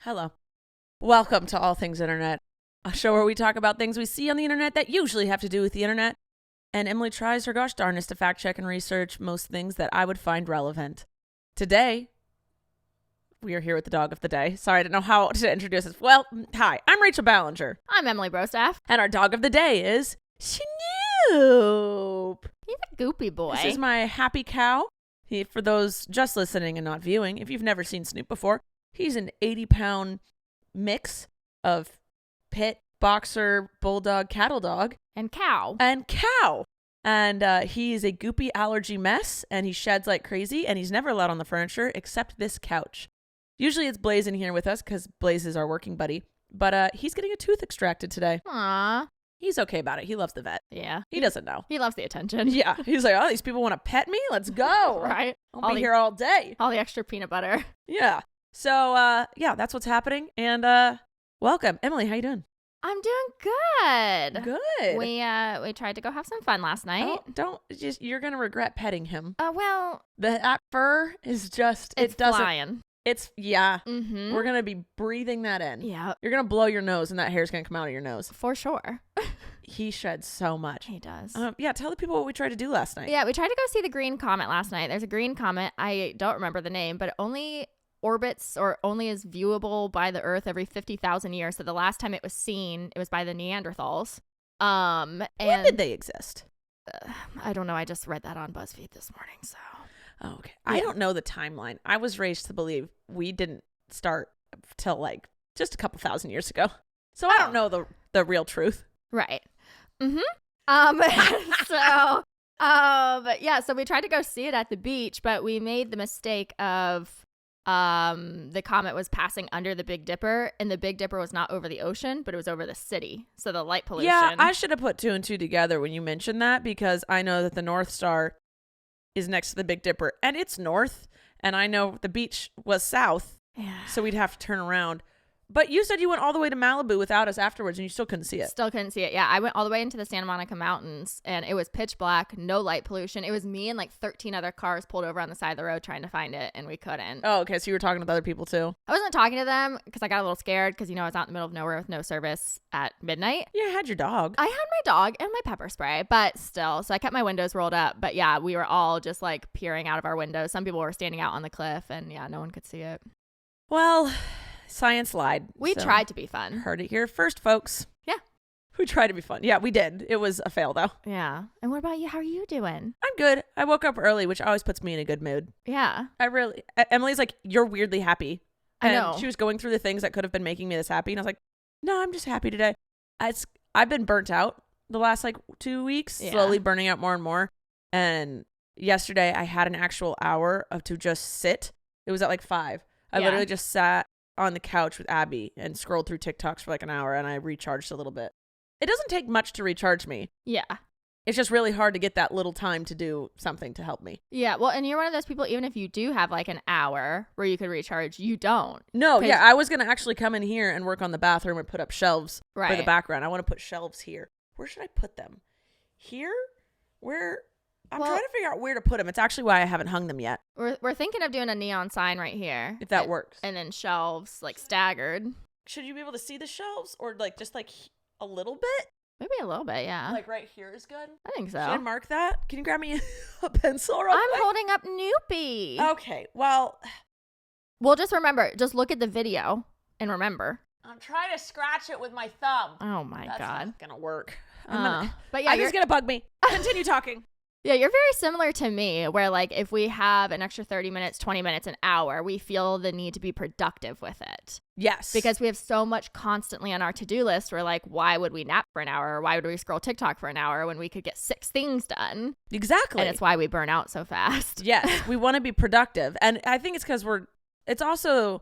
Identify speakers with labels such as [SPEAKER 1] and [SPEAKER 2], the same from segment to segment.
[SPEAKER 1] Hello. Welcome to All Things Internet, a show where we talk about things we see on the internet that usually have to do with the internet. And Emily tries her gosh darnest to fact check and research most things that I would find relevant. Today, we are here with the dog of the day. Sorry, I didn't know how to introduce this. Well, hi, I'm Rachel Ballinger.
[SPEAKER 2] I'm Emily Brostaff.
[SPEAKER 1] And our dog of the day is Snoop.
[SPEAKER 2] He's a goopy boy.
[SPEAKER 1] This is my happy cow. For those just listening and not viewing, if you've never seen Snoop before, he's an 80-pound mix of pit, boxer, bulldog, cattle dog.
[SPEAKER 2] And cow.
[SPEAKER 1] And he is a goopy allergy mess, and he sheds like crazy, and he's never allowed on the furniture except this couch. Usually it's Blaze in here with us because Blaze is our working buddy, but he's getting a tooth extracted today.
[SPEAKER 2] Aww.
[SPEAKER 1] He's okay about it. He loves the vet.
[SPEAKER 2] Yeah.
[SPEAKER 1] He doesn't know.
[SPEAKER 2] He loves the attention.
[SPEAKER 1] Yeah. He's like, oh, these people want to pet me? Let's go.
[SPEAKER 2] Right.
[SPEAKER 1] I'll be here all day.
[SPEAKER 2] All the extra peanut butter.
[SPEAKER 1] Yeah. So, that's what's happening. And welcome. Emily, how you doing?
[SPEAKER 2] I'm doing good.
[SPEAKER 1] Good.
[SPEAKER 2] We tried to go have some fun last night.
[SPEAKER 1] You're going to regret petting him.
[SPEAKER 2] Well.
[SPEAKER 1] That fur is just,
[SPEAKER 2] it's flying. Mm-hmm.
[SPEAKER 1] We're going to be breathing that in.
[SPEAKER 2] Yeah.
[SPEAKER 1] You're going to blow your nose and that hair's going to come out of your nose.
[SPEAKER 2] For sure.
[SPEAKER 1] He sheds so much.
[SPEAKER 2] He does.
[SPEAKER 1] Tell the people what we tried to do last night.
[SPEAKER 2] Yeah, we tried to go see the green comet last night. There's a green comet. I don't remember the name, but it only orbits or only is viewable by the Earth every 50,000 years. So the last time it was seen, it was by the Neanderthals.
[SPEAKER 1] When did they exist?
[SPEAKER 2] I don't know. I just read that on BuzzFeed this morning, so...
[SPEAKER 1] Oh, okay. Yeah. I don't know the timeline. I was raised to believe we didn't start till like just a couple thousand years ago. So I don't know the real truth.
[SPEAKER 2] Right. Mm-hmm. So we tried to go see it at the beach, but we made the mistake of the comet was passing under the Big Dipper, and the Big Dipper was not over the ocean, but it was over the city. So the light pollution.
[SPEAKER 1] Yeah, I should have put two and two together when you mentioned that, because I know that the North Star is next to the Big Dipper, and it's north, and I know the beach was south, so we'd have to turn around. But you said you went all the way to Malibu without us afterwards, and you still couldn't see it.
[SPEAKER 2] Still couldn't see it. Yeah, I went all the way into the Santa Monica Mountains, and it was pitch black, no light pollution. It was me and like 13 other cars pulled over on the side of the road trying to find it, and we couldn't.
[SPEAKER 1] Oh, okay. So you were talking with other people too?
[SPEAKER 2] I wasn't talking to them because I got a little scared because, I was out in the middle of nowhere with no service at midnight.
[SPEAKER 1] Yeah, I had your dog.
[SPEAKER 2] I had my dog and my pepper spray, but still. So I kept my windows rolled up. But yeah, we were all just like peering out of our windows. Some people were standing out on the cliff, and yeah, no one could see it.
[SPEAKER 1] Well... Science lied.
[SPEAKER 2] We tried to be fun.
[SPEAKER 1] Heard it here first, folks.
[SPEAKER 2] Yeah.
[SPEAKER 1] We tried to be fun. Yeah, we did. It was a fail, though.
[SPEAKER 2] Yeah. And what about you? How are you doing?
[SPEAKER 1] I'm good. I woke up early, which always puts me in a good mood.
[SPEAKER 2] Yeah.
[SPEAKER 1] Emily's like, you're weirdly happy.
[SPEAKER 2] I know.
[SPEAKER 1] She was going through the things that could have been making me this happy. And I was like, no, I'm just happy today. I've been burnt out the last 2 weeks, slowly burning out more and more. And yesterday I had an actual hour to just sit. It was at 5. I literally just sat on the couch with Abby and scrolled through TikToks for an hour, and I recharged a little bit. It doesn't take much to recharge me.
[SPEAKER 2] Yeah.
[SPEAKER 1] It's just really hard to get that little time to do something to help me.
[SPEAKER 2] Yeah. Well, and you're one of those people, even if you do have an hour where you could recharge, you don't.
[SPEAKER 1] No. Yeah. I was going to actually come in here and work on the bathroom and put up shelves for the background. I want to put shelves here. Where should I put them? Here? Where? I'm trying to figure out where to put them. It's actually why I haven't hung them yet.
[SPEAKER 2] We're thinking of doing a neon sign right here.
[SPEAKER 1] If that works.
[SPEAKER 2] And then shelves, staggered.
[SPEAKER 1] Should you be able to see the shelves? Or just a little bit?
[SPEAKER 2] Maybe a little bit, yeah.
[SPEAKER 1] Right here is good?
[SPEAKER 2] I think so.
[SPEAKER 1] Should I mark that? Can you grab me a pencil real
[SPEAKER 2] I'm
[SPEAKER 1] quick?
[SPEAKER 2] holding up Noopy.
[SPEAKER 1] Okay, well.
[SPEAKER 2] Well, just remember. Just look at the video and remember.
[SPEAKER 1] I'm trying to scratch it with my thumb.
[SPEAKER 2] Oh, my God.
[SPEAKER 1] That's not going to work.
[SPEAKER 2] But yeah,
[SPEAKER 1] it's going to bug me. Continue talking.
[SPEAKER 2] Yeah, you're very similar to me, where if we have an extra 30 minutes, 20 minutes, an hour, we feel the need to be productive with it.
[SPEAKER 1] Yes.
[SPEAKER 2] Because we have so much constantly on our to-do list. We're like, why would we nap for an hour? Or why would we scroll TikTok for an hour when we could get 6 things done?
[SPEAKER 1] Exactly.
[SPEAKER 2] And it's why we burn out so fast.
[SPEAKER 1] Yes, we want to be productive. And I think it's because it's also,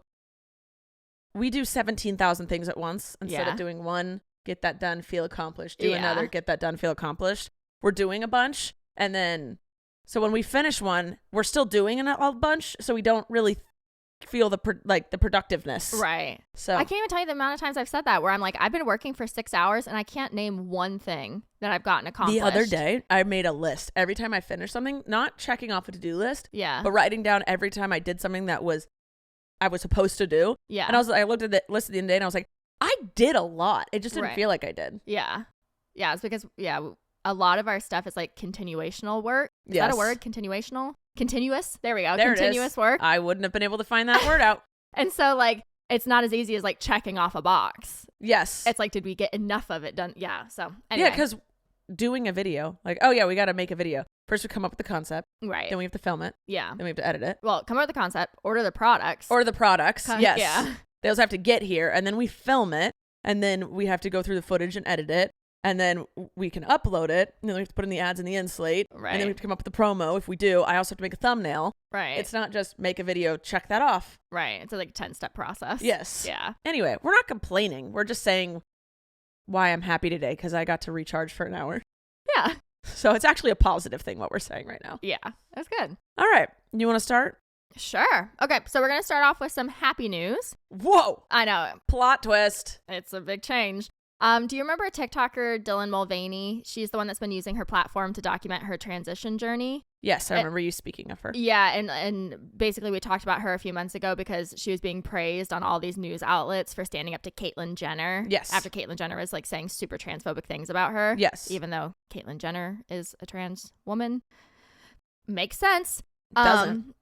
[SPEAKER 1] we do 17,000 things at once instead of doing one, get that done, feel accomplished, do another, get that done, feel accomplished. We're doing a bunch. And then, so when we finish one, we're still doing a bunch, so we don't really feel the productiveness.
[SPEAKER 2] Right.
[SPEAKER 1] So
[SPEAKER 2] I can't even tell you the amount of times I've said that, where I'm I've been working for 6 hours and I can't name one thing that I've gotten accomplished.
[SPEAKER 1] The other day, I made a list. Every time I finished something, not checking off a to-do list,
[SPEAKER 2] but
[SPEAKER 1] writing down every time I did something that was I was supposed to do.
[SPEAKER 2] Yeah.
[SPEAKER 1] And I looked at the list at the end of the day and I was like, I did a lot. It just didn't feel like I did.
[SPEAKER 2] Yeah. Yeah. It's because, a lot of our stuff is like continuational work. Is that a word? Continuational? Continuous? There we go.
[SPEAKER 1] There
[SPEAKER 2] Continuous work.
[SPEAKER 1] I wouldn't have been able to find that word out.
[SPEAKER 2] And so like, it's not as easy as like checking off a box.
[SPEAKER 1] Yes.
[SPEAKER 2] It's like, did we get enough of it done? Yeah. So anyway.
[SPEAKER 1] Yeah, because doing a video, like, oh yeah, we got to make a video. First we come up with the concept.
[SPEAKER 2] Right.
[SPEAKER 1] Then we have to film it.
[SPEAKER 2] Yeah.
[SPEAKER 1] Then we have to edit it.
[SPEAKER 2] Well, come up with the concept, order the products.
[SPEAKER 1] Yes.
[SPEAKER 2] Yeah.
[SPEAKER 1] They also have to get here, and then we film it, and then we have to go through the footage and edit it, and then we can upload it, and then we have to put in the ads in the end slate.
[SPEAKER 2] Right.
[SPEAKER 1] And then we have to come up with the promo. If we do, I also have to make a thumbnail.
[SPEAKER 2] Right.
[SPEAKER 1] It's not just make a video, check that off.
[SPEAKER 2] Right. It's a like 10-step process.
[SPEAKER 1] Yes.
[SPEAKER 2] Yeah.
[SPEAKER 1] Anyway, we're not complaining. We're just saying why I'm happy today, because I got to recharge for an hour.
[SPEAKER 2] Yeah.
[SPEAKER 1] So it's actually a positive thing what we're saying right now.
[SPEAKER 2] Yeah. That's good.
[SPEAKER 1] All right. You want to start?
[SPEAKER 2] Sure. Okay. So we're going to start off with some happy news.
[SPEAKER 1] Whoa.
[SPEAKER 2] I know.
[SPEAKER 1] Plot twist.
[SPEAKER 2] It's a big change. Do you remember TikToker Dylan Mulvaney? She's the one that's been using her platform to document her transition journey.
[SPEAKER 1] Yes, I remember you speaking of her.
[SPEAKER 2] Yeah, and basically we talked about her a few months ago because she was being praised on all these news outlets for standing up to Caitlyn Jenner.
[SPEAKER 1] Yes.
[SPEAKER 2] After Caitlyn Jenner was like saying super transphobic things about her.
[SPEAKER 1] Yes.
[SPEAKER 2] Even though Caitlyn Jenner is a trans woman. Makes sense.
[SPEAKER 1] Doesn't.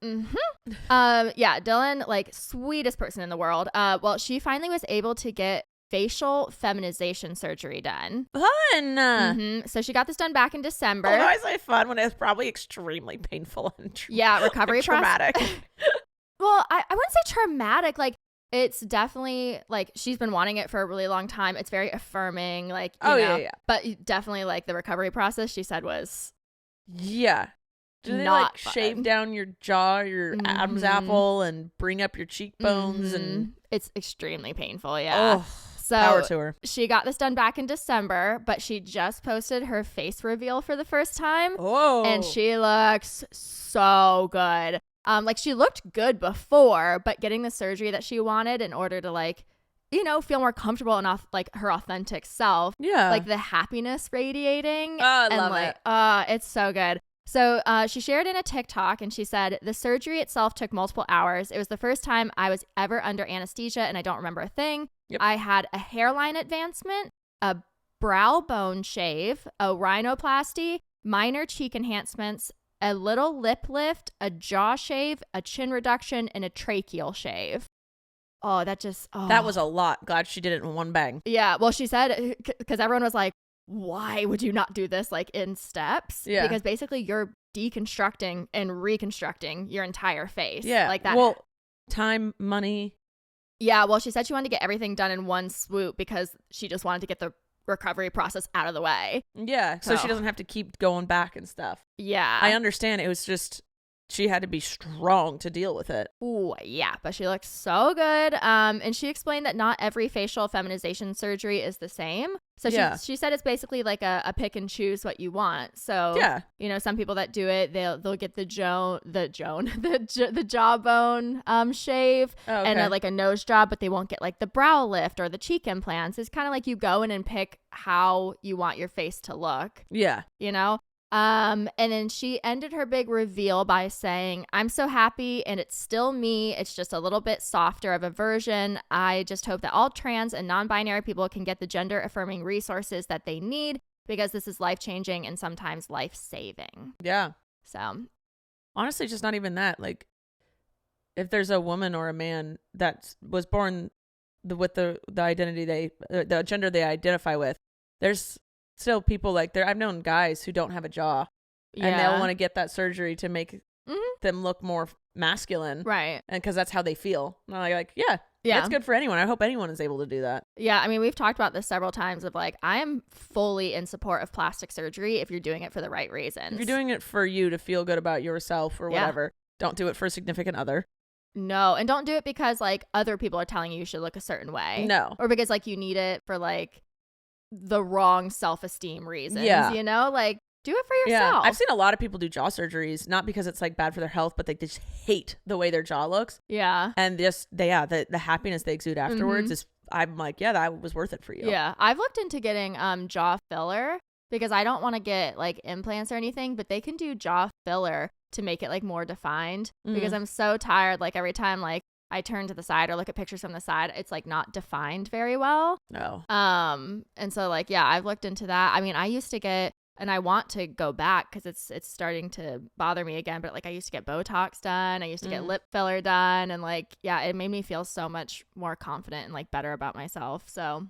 [SPEAKER 2] Yeah, Dylan, like sweetest person in the world. Well, she finally was able to get facial feminization surgery done.
[SPEAKER 1] Fun.
[SPEAKER 2] So she got this done back in December.
[SPEAKER 1] Although I say fun when it's probably extremely painful and
[SPEAKER 2] recovery
[SPEAKER 1] traumatic.
[SPEAKER 2] Well, I wouldn't say traumatic. Like, it's definitely like she's been wanting it for a really long time. It's very affirming. Like, you know,
[SPEAKER 1] yeah.
[SPEAKER 2] But definitely like the recovery process, she said, was
[SPEAKER 1] Do they
[SPEAKER 2] not
[SPEAKER 1] like
[SPEAKER 2] fun.
[SPEAKER 1] shave down your jaw, your Adam's apple, and bring up your cheekbones? And
[SPEAKER 2] it's extremely painful. Yeah.
[SPEAKER 1] Oh,
[SPEAKER 2] so
[SPEAKER 1] power to her.
[SPEAKER 2] She got this done back in December, but she just posted her face reveal for the first time.
[SPEAKER 1] Oh.
[SPEAKER 2] And she looks so good. Like she looked good before, but getting the surgery that she wanted in order to like, you know, feel more comfortable and like her authentic self.
[SPEAKER 1] Yeah.
[SPEAKER 2] Like the happiness radiating.
[SPEAKER 1] Oh, I love it.
[SPEAKER 2] It's so good. So she shared in a TikTok and she said, the surgery itself took multiple hours. It was the first time I was ever under anesthesia and I don't remember a thing.
[SPEAKER 1] Yep.
[SPEAKER 2] I had a hairline advancement, a brow bone shave, a rhinoplasty, minor cheek enhancements, a little lip lift, a jaw shave, a chin reduction, and a tracheal shave. Oh, that
[SPEAKER 1] was a lot. Glad she did it in one bang.
[SPEAKER 2] Yeah. Well, she said, because everyone was like, why would you not do this like in steps?
[SPEAKER 1] Yeah.
[SPEAKER 2] Because basically you're deconstructing and reconstructing your entire face.
[SPEAKER 1] Yeah.
[SPEAKER 2] Like that.
[SPEAKER 1] Well, time, money.
[SPEAKER 2] Yeah. Well, she said she wanted to get everything done in one swoop because she just wanted to get the recovery process out of the way.
[SPEAKER 1] Yeah. So she doesn't have to keep going back and stuff.
[SPEAKER 2] Yeah.
[SPEAKER 1] I understand. It was just, she had to be strong to deal with it.
[SPEAKER 2] Ooh, yeah, but she looks so good. And she explained that not every facial feminization surgery is the same. So she said it's basically like a pick and choose what you want. So
[SPEAKER 1] yeah,
[SPEAKER 2] you know, some people that do it, they'll get the jawbone shave and like a nose job, but they won't get like the brow lift or the cheek implants. It's kind of like you go in and pick how you want your face to look.
[SPEAKER 1] Yeah,
[SPEAKER 2] you know. And then she ended her big reveal by saying, I'm so happy and it's still me. It's just a little bit softer of a version. I just hope that all trans and non-binary people can get the gender affirming resources that they need because this is life-changing and sometimes life-saving.
[SPEAKER 1] Yeah.
[SPEAKER 2] So
[SPEAKER 1] honestly, just not even that. Like if there's a woman or a man that was born with the identity the gender they identify with, there's still people like there. I've known guys who don't have a jaw, and they'll want to get that surgery to make them look more masculine,
[SPEAKER 2] right?
[SPEAKER 1] And because that's how they feel. And I'm like, yeah, it's good for anyone. I hope anyone is able to do that.
[SPEAKER 2] Yeah, I mean, we've talked about this several times. Of like, I am fully in support of plastic surgery if you're doing it for the right reasons.
[SPEAKER 1] If you're doing it for you to feel good about yourself or whatever, don't do it for a significant other.
[SPEAKER 2] No, and don't do it because like other people are telling you should look a certain way.
[SPEAKER 1] No,
[SPEAKER 2] or because like you need it for like the wrong self-esteem reasons, you know, like do it for yourself.
[SPEAKER 1] I've seen a lot of people do jaw surgeries, not because it's like bad for their health, but they just hate the way their jaw looks.
[SPEAKER 2] Yeah.
[SPEAKER 1] And just the happiness they exude afterwards is, I'm like, yeah, that was worth it for you.
[SPEAKER 2] Yeah. I've looked into getting jaw filler because I don't want to get like implants or anything, but they can do jaw filler to make it like more defined because I'm so tired. Like every time like I turn to the side or look at pictures from the side, it's like not defined very well.
[SPEAKER 1] No.
[SPEAKER 2] And so like, yeah, I've looked into that. I mean, I used to get, and I want to go back because it's starting to bother me again. But like, I used to get Botox done. I used to get lip filler done. And like, yeah, it made me feel so much more confident and like better about myself. So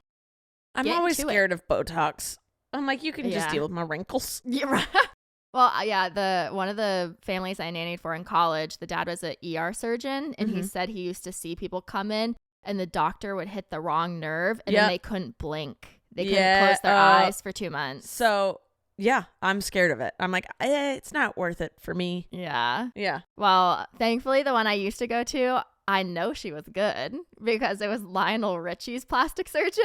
[SPEAKER 1] I'm always scared of Botox. I'm like, you can just deal with my wrinkles.
[SPEAKER 2] Yeah, right. Well, yeah, one of the families I nannied for in college, the dad was an ER surgeon. And he said he used to see people come in and the doctor would hit the wrong nerve and then they couldn't blink. They couldn't close their eyes for 2 months.
[SPEAKER 1] So yeah, I'm scared of it. I'm like, it's not worth it for me.
[SPEAKER 2] Yeah.
[SPEAKER 1] Yeah.
[SPEAKER 2] Well, thankfully, the one I used to go to, I know she was good because it was Lionel Richie's plastic surgeon.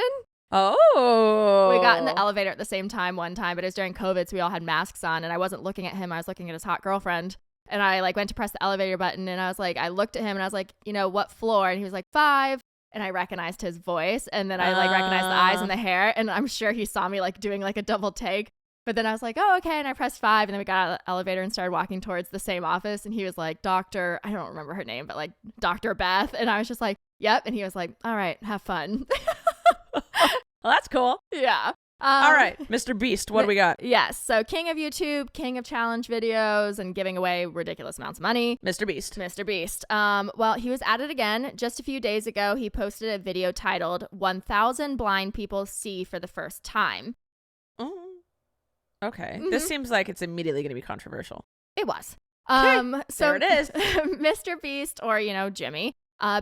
[SPEAKER 1] Oh.
[SPEAKER 2] We got in the elevator at the same time one time, but it was during COVID, so we all had masks on, and I wasn't looking at him. I was looking at his hot girlfriend. And I like went to press the elevator button, and I was like, I looked at him, and I was like, what floor? And he was like, 5. And I recognized his voice, and then I like recognized the eyes and the hair, and I'm sure he saw me like doing like a double take. But then I was like, oh, okay. And I pressed 5. And then we got out of the elevator and started walking towards the same office. And he was like, Dr. I don't remember her name, but like Dr. Beth. And I was just like, yep. And he was like, all right, have fun.
[SPEAKER 1] Well, that's cool.
[SPEAKER 2] Yeah.
[SPEAKER 1] All right. Mr. Beast, what do we got?
[SPEAKER 2] Yes. So king of YouTube, king of challenge videos and giving away ridiculous amounts of money.
[SPEAKER 1] Mr. Beast.
[SPEAKER 2] Mr. Beast. Well, he was at it again. Just a few days ago, he posted a video titled 1,000 Blind People See for the First Time.
[SPEAKER 1] Okay. This seems like it's immediately going to be controversial.
[SPEAKER 2] It was.
[SPEAKER 1] So there it is.
[SPEAKER 2] Mr. Beast, or, Jimmy,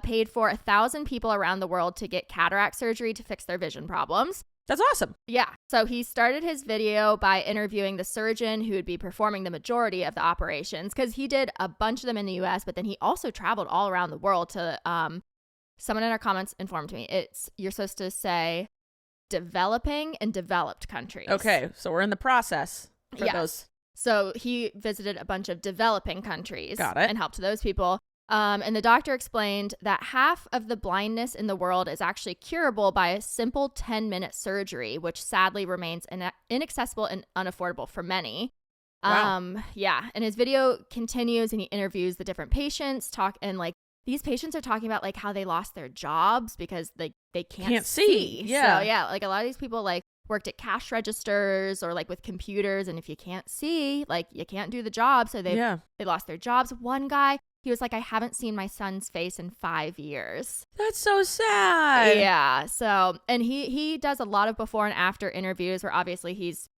[SPEAKER 2] paid for 1,000 people around the world to get cataract surgery to fix their vision problems.
[SPEAKER 1] That's awesome.
[SPEAKER 2] Yeah. So he started his video by interviewing the surgeon who would be performing the majority of the operations, because he did a bunch of them in the U.S., but then he also traveled all around the world to, someone in our comments informed me, you're supposed to say developing and developed countries.
[SPEAKER 1] Okay. So we're in the process for those.
[SPEAKER 2] So he visited a bunch of developing countries.
[SPEAKER 1] Got it.
[SPEAKER 2] And helped those people. And the doctor explained that half of the blindness in the world is actually curable by a simple 10-minute surgery, which sadly remains inaccessible and unaffordable for many.
[SPEAKER 1] Wow.
[SPEAKER 2] Yeah. And his video continues and he interviews the different patients, these patients are talking about like how they lost their jobs because they can't see.
[SPEAKER 1] Yeah.
[SPEAKER 2] So yeah, like a lot of these people like worked at cash registers or like with computers. And if you can't see, like you can't do the job. So they lost their jobs. One guy, he was like, I haven't seen my son's face in 5 years.
[SPEAKER 1] That's so sad.
[SPEAKER 2] Yeah. So, and he does a lot of before and after interviews where obviously he's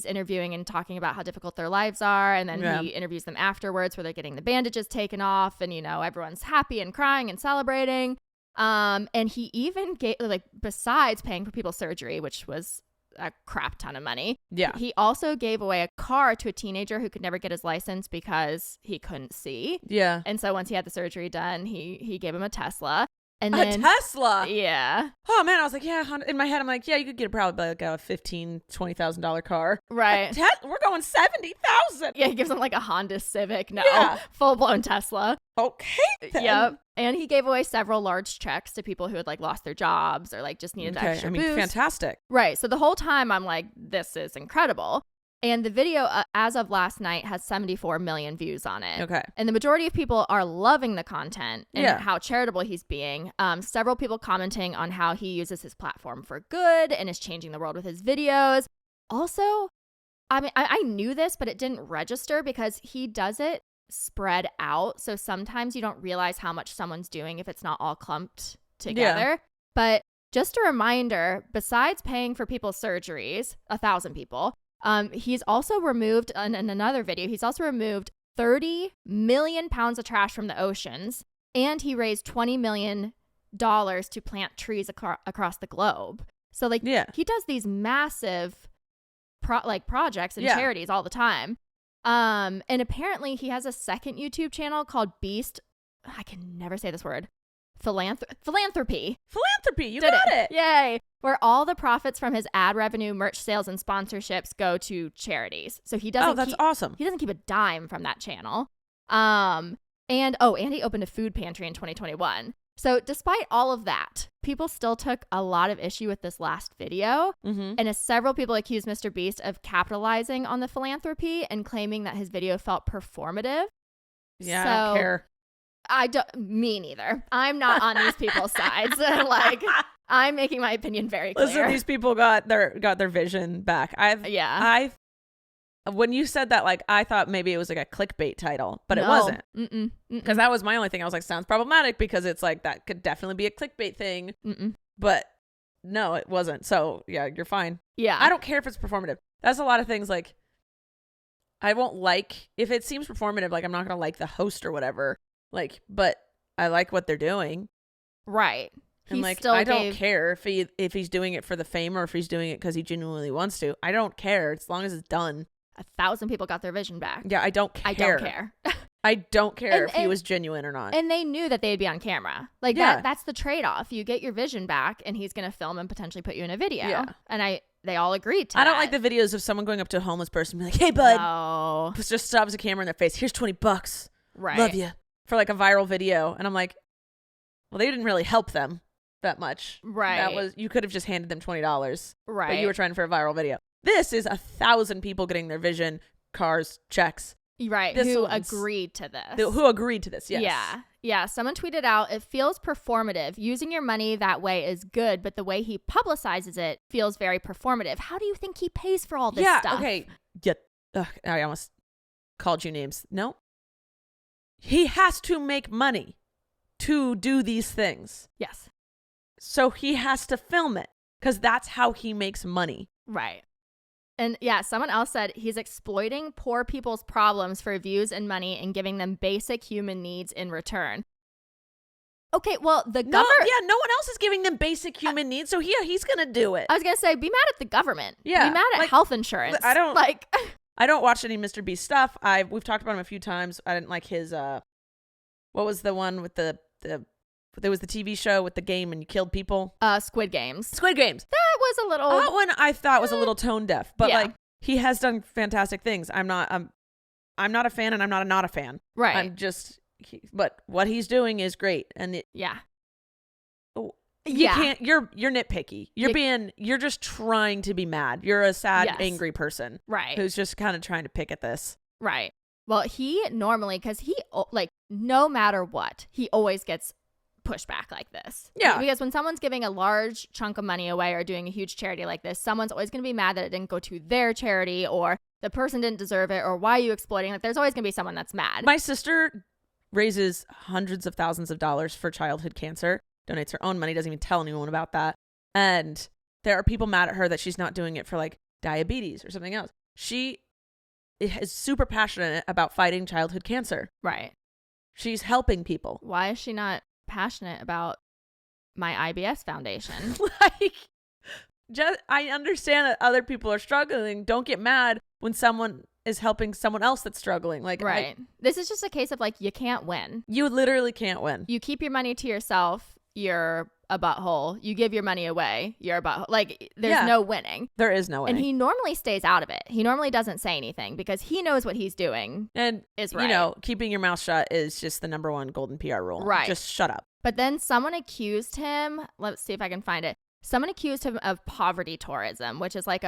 [SPEAKER 2] interviewing and talking about how difficult their lives are. And then he interviews them afterwards where they're getting the bandages taken off and, everyone's happy and crying and celebrating. And he even gave, besides paying for people's surgery, which was a crap ton of money.
[SPEAKER 1] Yeah.
[SPEAKER 2] He also gave away a car to a teenager who could never get his license because he couldn't see.
[SPEAKER 1] Yeah.
[SPEAKER 2] And so once he had the surgery done, he gave him a Tesla. And then,
[SPEAKER 1] a Tesla?
[SPEAKER 2] Yeah.
[SPEAKER 1] Oh, man. I was like, yeah. In my head, I'm like, yeah, you could get probably like a $15,000, $20,000 car.
[SPEAKER 2] Right.
[SPEAKER 1] We're going $70,000.
[SPEAKER 2] Yeah, he gives him like a Honda Civic. No,
[SPEAKER 1] yeah.
[SPEAKER 2] Full-blown Tesla.
[SPEAKER 1] Okay. Then.
[SPEAKER 2] Yep. And he gave away several large checks to people who had like lost their jobs or like just needed extra boost.
[SPEAKER 1] Fantastic.
[SPEAKER 2] Right. So the whole time I'm like, this is incredible. And the video, as of last night, has 74 million views on it.
[SPEAKER 1] Okay.
[SPEAKER 2] And the majority of people are loving the content and how charitable he's being. Several people commenting on how he uses his platform for good and is changing the world with his videos. Also, I mean, I knew this, but it didn't register because he does it spread out. So sometimes you don't realize how much someone's doing if it's not all clumped together. Yeah. But just a reminder, besides paying for people's surgeries, 1,000 people, he's also removed, in another video, he's also removed 30 million pounds of trash from the oceans, and he raised $20 million to plant trees across the globe. So, he does these massive projects and charities all the time. And apparently he has a second YouTube channel called Beast. I can never say this word. Philanthropy.
[SPEAKER 1] You got it.
[SPEAKER 2] Yay. Where all the profits from his ad revenue, merch sales, and sponsorships go to charities. So he doesn't.
[SPEAKER 1] Oh, that's awesome.
[SPEAKER 2] He doesn't keep a dime from that channel. And he opened a food pantry in 2021. So despite all of that, people still took a lot of issue with this last video. Mm-hmm. And several people accused Mr. Beast of capitalizing on the philanthropy and claiming that his video felt performative.
[SPEAKER 1] Yeah, I don't care.
[SPEAKER 2] Me neither. I'm not on these people's sides. Like, I'm making my opinion very clear.
[SPEAKER 1] Listen, these people got their vision back. When you said that, like, I thought maybe it was like a clickbait title, but it wasn't. Because that was my only thing. I was like, sounds problematic because it's like that could definitely be a clickbait thing. But no, it wasn't. So yeah, you're fine.
[SPEAKER 2] Yeah.
[SPEAKER 1] I don't care if it's performative. That's a lot of things. Like, I won't like if it seems performative. Like, I'm not gonna like the host or whatever. Like, but I like what they're doing.
[SPEAKER 2] Right.
[SPEAKER 1] And like, I don't care if he's doing it for the fame or if he's doing it because he genuinely wants to. I don't care as long as it's done.
[SPEAKER 2] 1,000 people got their vision back.
[SPEAKER 1] Yeah, I don't care.
[SPEAKER 2] I don't care.
[SPEAKER 1] I don't care if he was genuine or not.
[SPEAKER 2] And they knew that they'd be on camera. Like, that's the trade-off. You get your vision back, and he's going to film and potentially put you in a video. Yeah. And they all agreed to
[SPEAKER 1] I don't like the videos of someone going up to a homeless person and be like, hey, bud.
[SPEAKER 2] No.
[SPEAKER 1] Just stops a camera in their face. Here's $20.
[SPEAKER 2] Right.
[SPEAKER 1] Love you. For like a viral video. And I'm like, well, they didn't really help them that much.
[SPEAKER 2] Right.
[SPEAKER 1] You could have just handed them $20.
[SPEAKER 2] Right.
[SPEAKER 1] But you were trying for a viral video. This is 1,000 people getting their vision, cars, checks.
[SPEAKER 2] Right. Who agreed to this.
[SPEAKER 1] Who agreed to this, yes.
[SPEAKER 2] Yeah. Yeah. Someone tweeted out, it feels performative. Using your money that way is good, but the way he publicizes it feels very performative. How do you think he pays for all this stuff?
[SPEAKER 1] Okay. Yeah. I almost called you names. No. He has to make money to do these things.
[SPEAKER 2] Yes.
[SPEAKER 1] So he has to film it because that's how he makes money.
[SPEAKER 2] Right. And yeah, someone else said he's exploiting poor people's problems for views and money and giving them basic human needs in return. Okay, well, the government...
[SPEAKER 1] Yeah, no one else is giving them basic human needs, so he's going to do it.
[SPEAKER 2] I was going to say, be mad at the government.
[SPEAKER 1] Yeah.
[SPEAKER 2] Be mad at health insurance.
[SPEAKER 1] I don't watch any Mr. Beast stuff. We've talked about him a few times. I didn't like his... what was the one with the there was the TV show with the game and you killed people?
[SPEAKER 2] Squid Games.
[SPEAKER 1] Squid Games.
[SPEAKER 2] That was a little...
[SPEAKER 1] That one I thought was a little tone deaf, but like he has done fantastic things. I'm not a fan and I'm not a fan.
[SPEAKER 2] Right.
[SPEAKER 1] I'm just... but what he's doing is great. And you can't... You're nitpicky. You're just trying to be mad. You're a sad, angry person.
[SPEAKER 2] Right.
[SPEAKER 1] Who's just kind of trying to pick at this.
[SPEAKER 2] Right. Well, he normally... because he, like, no matter what, he always gets... pushback like this.
[SPEAKER 1] Yeah.
[SPEAKER 2] Because when someone's giving a large chunk of money away or doing a huge charity like this, someone's always going to be mad that it didn't go to their charity or the person didn't deserve it or why are you exploiting? Like, there's always going to be someone that's mad.
[SPEAKER 1] My sister raises hundreds of thousands of dollars for childhood cancer, donates her own money, doesn't even tell anyone about that. And there are people mad at her that she's not doing it for like diabetes or something else. She is super passionate about fighting childhood cancer.
[SPEAKER 2] Right.
[SPEAKER 1] She's helping people.
[SPEAKER 2] Why is she not passionate about my IBS foundation?
[SPEAKER 1] I understand that other people are struggling. Don't get mad when someone is helping someone else that's struggling. Like,
[SPEAKER 2] right. This is just a case of like, you can't win.
[SPEAKER 1] You literally can't win.
[SPEAKER 2] You keep your money to yourself, you're a butthole. You give your money away, you're a butthole. Like, there's no winning.
[SPEAKER 1] There is no winning.
[SPEAKER 2] And he normally stays out of it. He normally doesn't say anything because he knows what he's doing
[SPEAKER 1] and
[SPEAKER 2] is right.
[SPEAKER 1] You know, keeping your mouth shut is just the number one golden PR rule.
[SPEAKER 2] Right.
[SPEAKER 1] Just shut up.
[SPEAKER 2] But then someone accused him, let's see if I can find it. Someone accused him of poverty tourism, which is like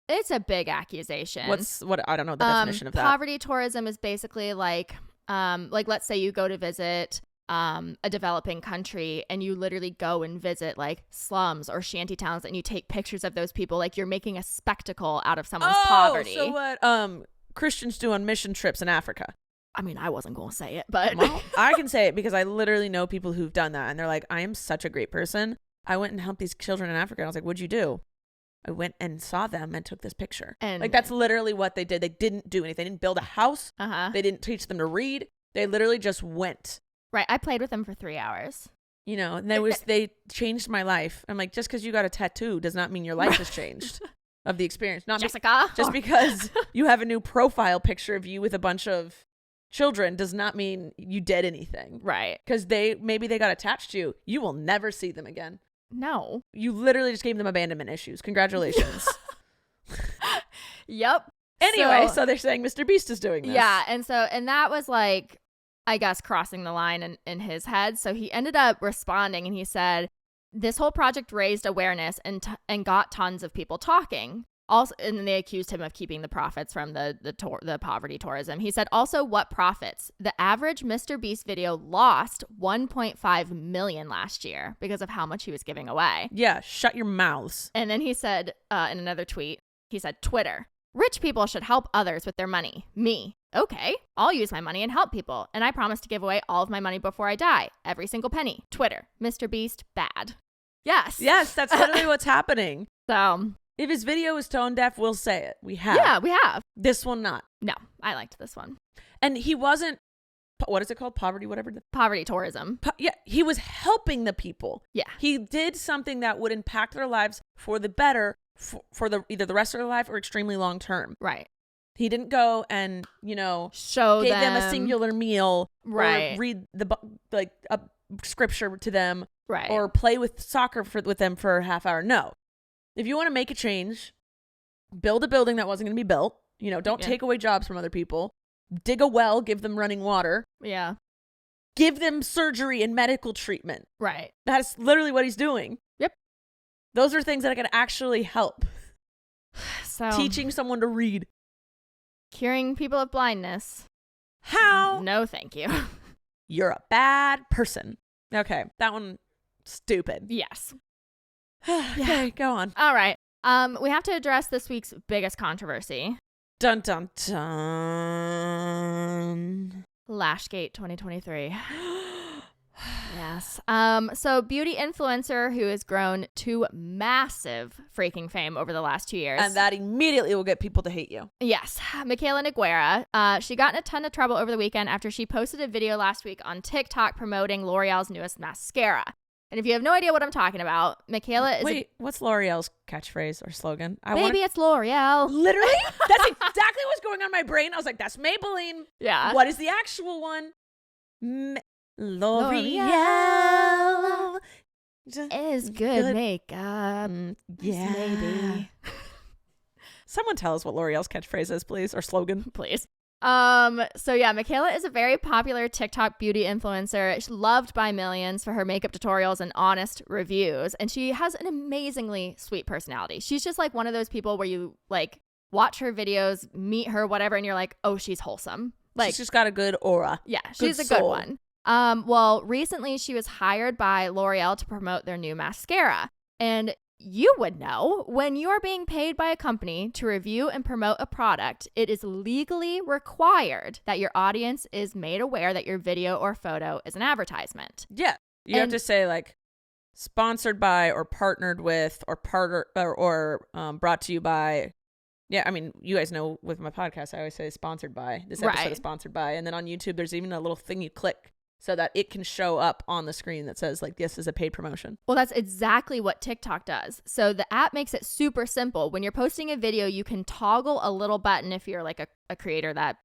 [SPEAKER 2] it's a big accusation.
[SPEAKER 1] I don't know the definition of that.
[SPEAKER 2] Poverty tourism is basically like let's say you go to visit a developing country and you literally go and visit like slums or shanty towns and you take pictures of those people, like you're making a spectacle out of someone's poverty.
[SPEAKER 1] So what Christians do on mission trips in Africa.
[SPEAKER 2] I mean, I wasn't going to say it, but
[SPEAKER 1] well, I can say it because I literally know people who've done that and they're like, I am such a great person. I went and helped these children in Africa. And I was like, what'd you do? I went and saw them and took this picture. And like, that's literally what they did. They didn't do anything. They didn't build a house. They didn't teach them to read. They literally just went.
[SPEAKER 2] Right. I played with them for 3 hours.
[SPEAKER 1] You know, and they changed my life. I'm like, just because you got a tattoo does not mean your life has changed of the experience. Not
[SPEAKER 2] Jessica.
[SPEAKER 1] Just because you have a new profile picture of you with a bunch of children does not mean you did anything.
[SPEAKER 2] Right.
[SPEAKER 1] Because maybe they got attached to you. You will never see them again.
[SPEAKER 2] No.
[SPEAKER 1] You literally just gave them abandonment issues. Congratulations.
[SPEAKER 2] Yep.
[SPEAKER 1] Anyway, so they're saying Mr. Beast is doing this.
[SPEAKER 2] Yeah. And that was like, I guess, crossing the line in his head. So he ended up responding and he said, this whole project raised awareness and got tons of people talking. Also, and then they accused him of keeping the profits from the poverty tourism. He said, also, what profits? The average Mr. Beast video lost 1.5 million last year because of how much he was giving away.
[SPEAKER 1] Yeah, shut your mouths.
[SPEAKER 2] And then he said in another tweet, he said, Twitter, rich people should help others with their money. Me. Okay, I'll use my money and help people. And I promise to give away all of my money before I die. Every single penny. Twitter, Mr. Beast, bad. Yes.
[SPEAKER 1] Yes, that's literally what's happening.
[SPEAKER 2] So
[SPEAKER 1] if his video is tone deaf, we'll say it. We have.
[SPEAKER 2] Yeah, we have.
[SPEAKER 1] This one not.
[SPEAKER 2] No, I liked this one.
[SPEAKER 1] And he wasn't, what is it called? Poverty, whatever.
[SPEAKER 2] Poverty tourism.
[SPEAKER 1] Yeah, he was helping the people.
[SPEAKER 2] Yeah.
[SPEAKER 1] He did something that would impact their lives for the better for the either the rest of their life or extremely long term.
[SPEAKER 2] Right.
[SPEAKER 1] He didn't go and,
[SPEAKER 2] show
[SPEAKER 1] gave them a singular meal.
[SPEAKER 2] Right.
[SPEAKER 1] Or read a scripture to them.
[SPEAKER 2] Right.
[SPEAKER 1] Or play with soccer with them for a half hour. No. If you want to make a change, build a building that wasn't going to be built. Don't take away jobs from other people. Dig a well, give them running water.
[SPEAKER 2] Yeah.
[SPEAKER 1] Give them surgery and medical treatment.
[SPEAKER 2] Right.
[SPEAKER 1] That's literally what he's doing.
[SPEAKER 2] Yep.
[SPEAKER 1] Those are things that are going to actually help.
[SPEAKER 2] So
[SPEAKER 1] teaching someone to read.
[SPEAKER 2] Curing people of blindness.
[SPEAKER 1] How?
[SPEAKER 2] No, thank you.
[SPEAKER 1] You're a bad person. Okay, that one, stupid.
[SPEAKER 2] Yes.
[SPEAKER 1] Okay, go on.
[SPEAKER 2] All right. We have to address this week's biggest controversy.
[SPEAKER 1] Dun, dun, dun.
[SPEAKER 2] Lashgate 2023. Yes. So beauty influencer who has grown to massive freaking fame over the last 2 years.
[SPEAKER 1] And that immediately will get people to hate you.
[SPEAKER 2] Yes. Michaela Neguera. She got in a ton of trouble over the weekend after she posted a video last week on TikTok promoting L'Oreal's newest mascara. And if you have no idea what I'm talking about, Michaela is...
[SPEAKER 1] Wait, what's L'Oreal's catchphase or slogan?
[SPEAKER 2] Maybe it's L'Oreal.
[SPEAKER 1] Literally? That's exactly what's going on in my brain. I was like, that's Maybelline.
[SPEAKER 2] Yeah.
[SPEAKER 1] What is the actual one? L'Oreal
[SPEAKER 2] is good makeup.
[SPEAKER 1] Yeah.
[SPEAKER 2] Maybe.
[SPEAKER 1] Someone tell us what L'Oreal's catchphrase is, please, or slogan.
[SPEAKER 2] Please. So yeah, Michaela is a very popular TikTok beauty influencer. She's loved by millions for her makeup tutorials and honest reviews. And she has an amazingly sweet personality. She's just like one of those people where you like watch her videos, meet her, whatever, and you're like, oh, she's wholesome. Like,
[SPEAKER 1] she's just got a good aura.
[SPEAKER 2] Yeah, she's a good one. Well, recently she was hired by L'Oreal to promote their new mascara. And you would know, when you are being paid by a company to review and promote a product, it is legally required that your audience is made aware that your video or photo is an advertisement.
[SPEAKER 1] Yeah. You have to say like sponsored by or partnered with or brought to you by. Yeah, I mean, you guys know with my podcast, I always say sponsored by. This episode is sponsored by. And then on YouTube, there's even a little thing you click so that it can show up on the screen that says like, this is a paid promotion.
[SPEAKER 2] Well, that's exactly what TikTok does. So the app makes it super simple. When you're posting a video, you can toggle a little button if you're like a creator that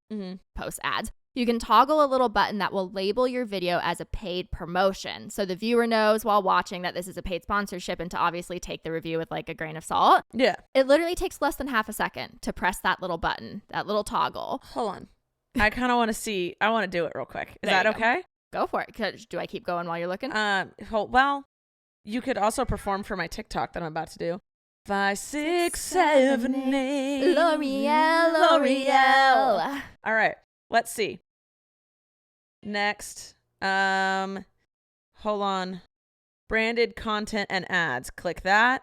[SPEAKER 2] posts ads. You can toggle a little button that will label your video as a paid promotion. So the viewer knows while watching that this is a paid sponsorship and to obviously take the review with like a grain of salt.
[SPEAKER 1] Yeah.
[SPEAKER 2] It literally takes less than half a second to press that little button, that little toggle.
[SPEAKER 1] Hold on. I kind of want to see. I want to do it real quick. Is that okay?
[SPEAKER 2] Go for it. Do I keep going while you're looking?
[SPEAKER 1] Well, you could also perform for my TikTok that I'm about to do. 5, 6, 7, 8.
[SPEAKER 2] L'Oreal.
[SPEAKER 1] All right. Let's see. Next. Hold on. Branded content and ads. Click that.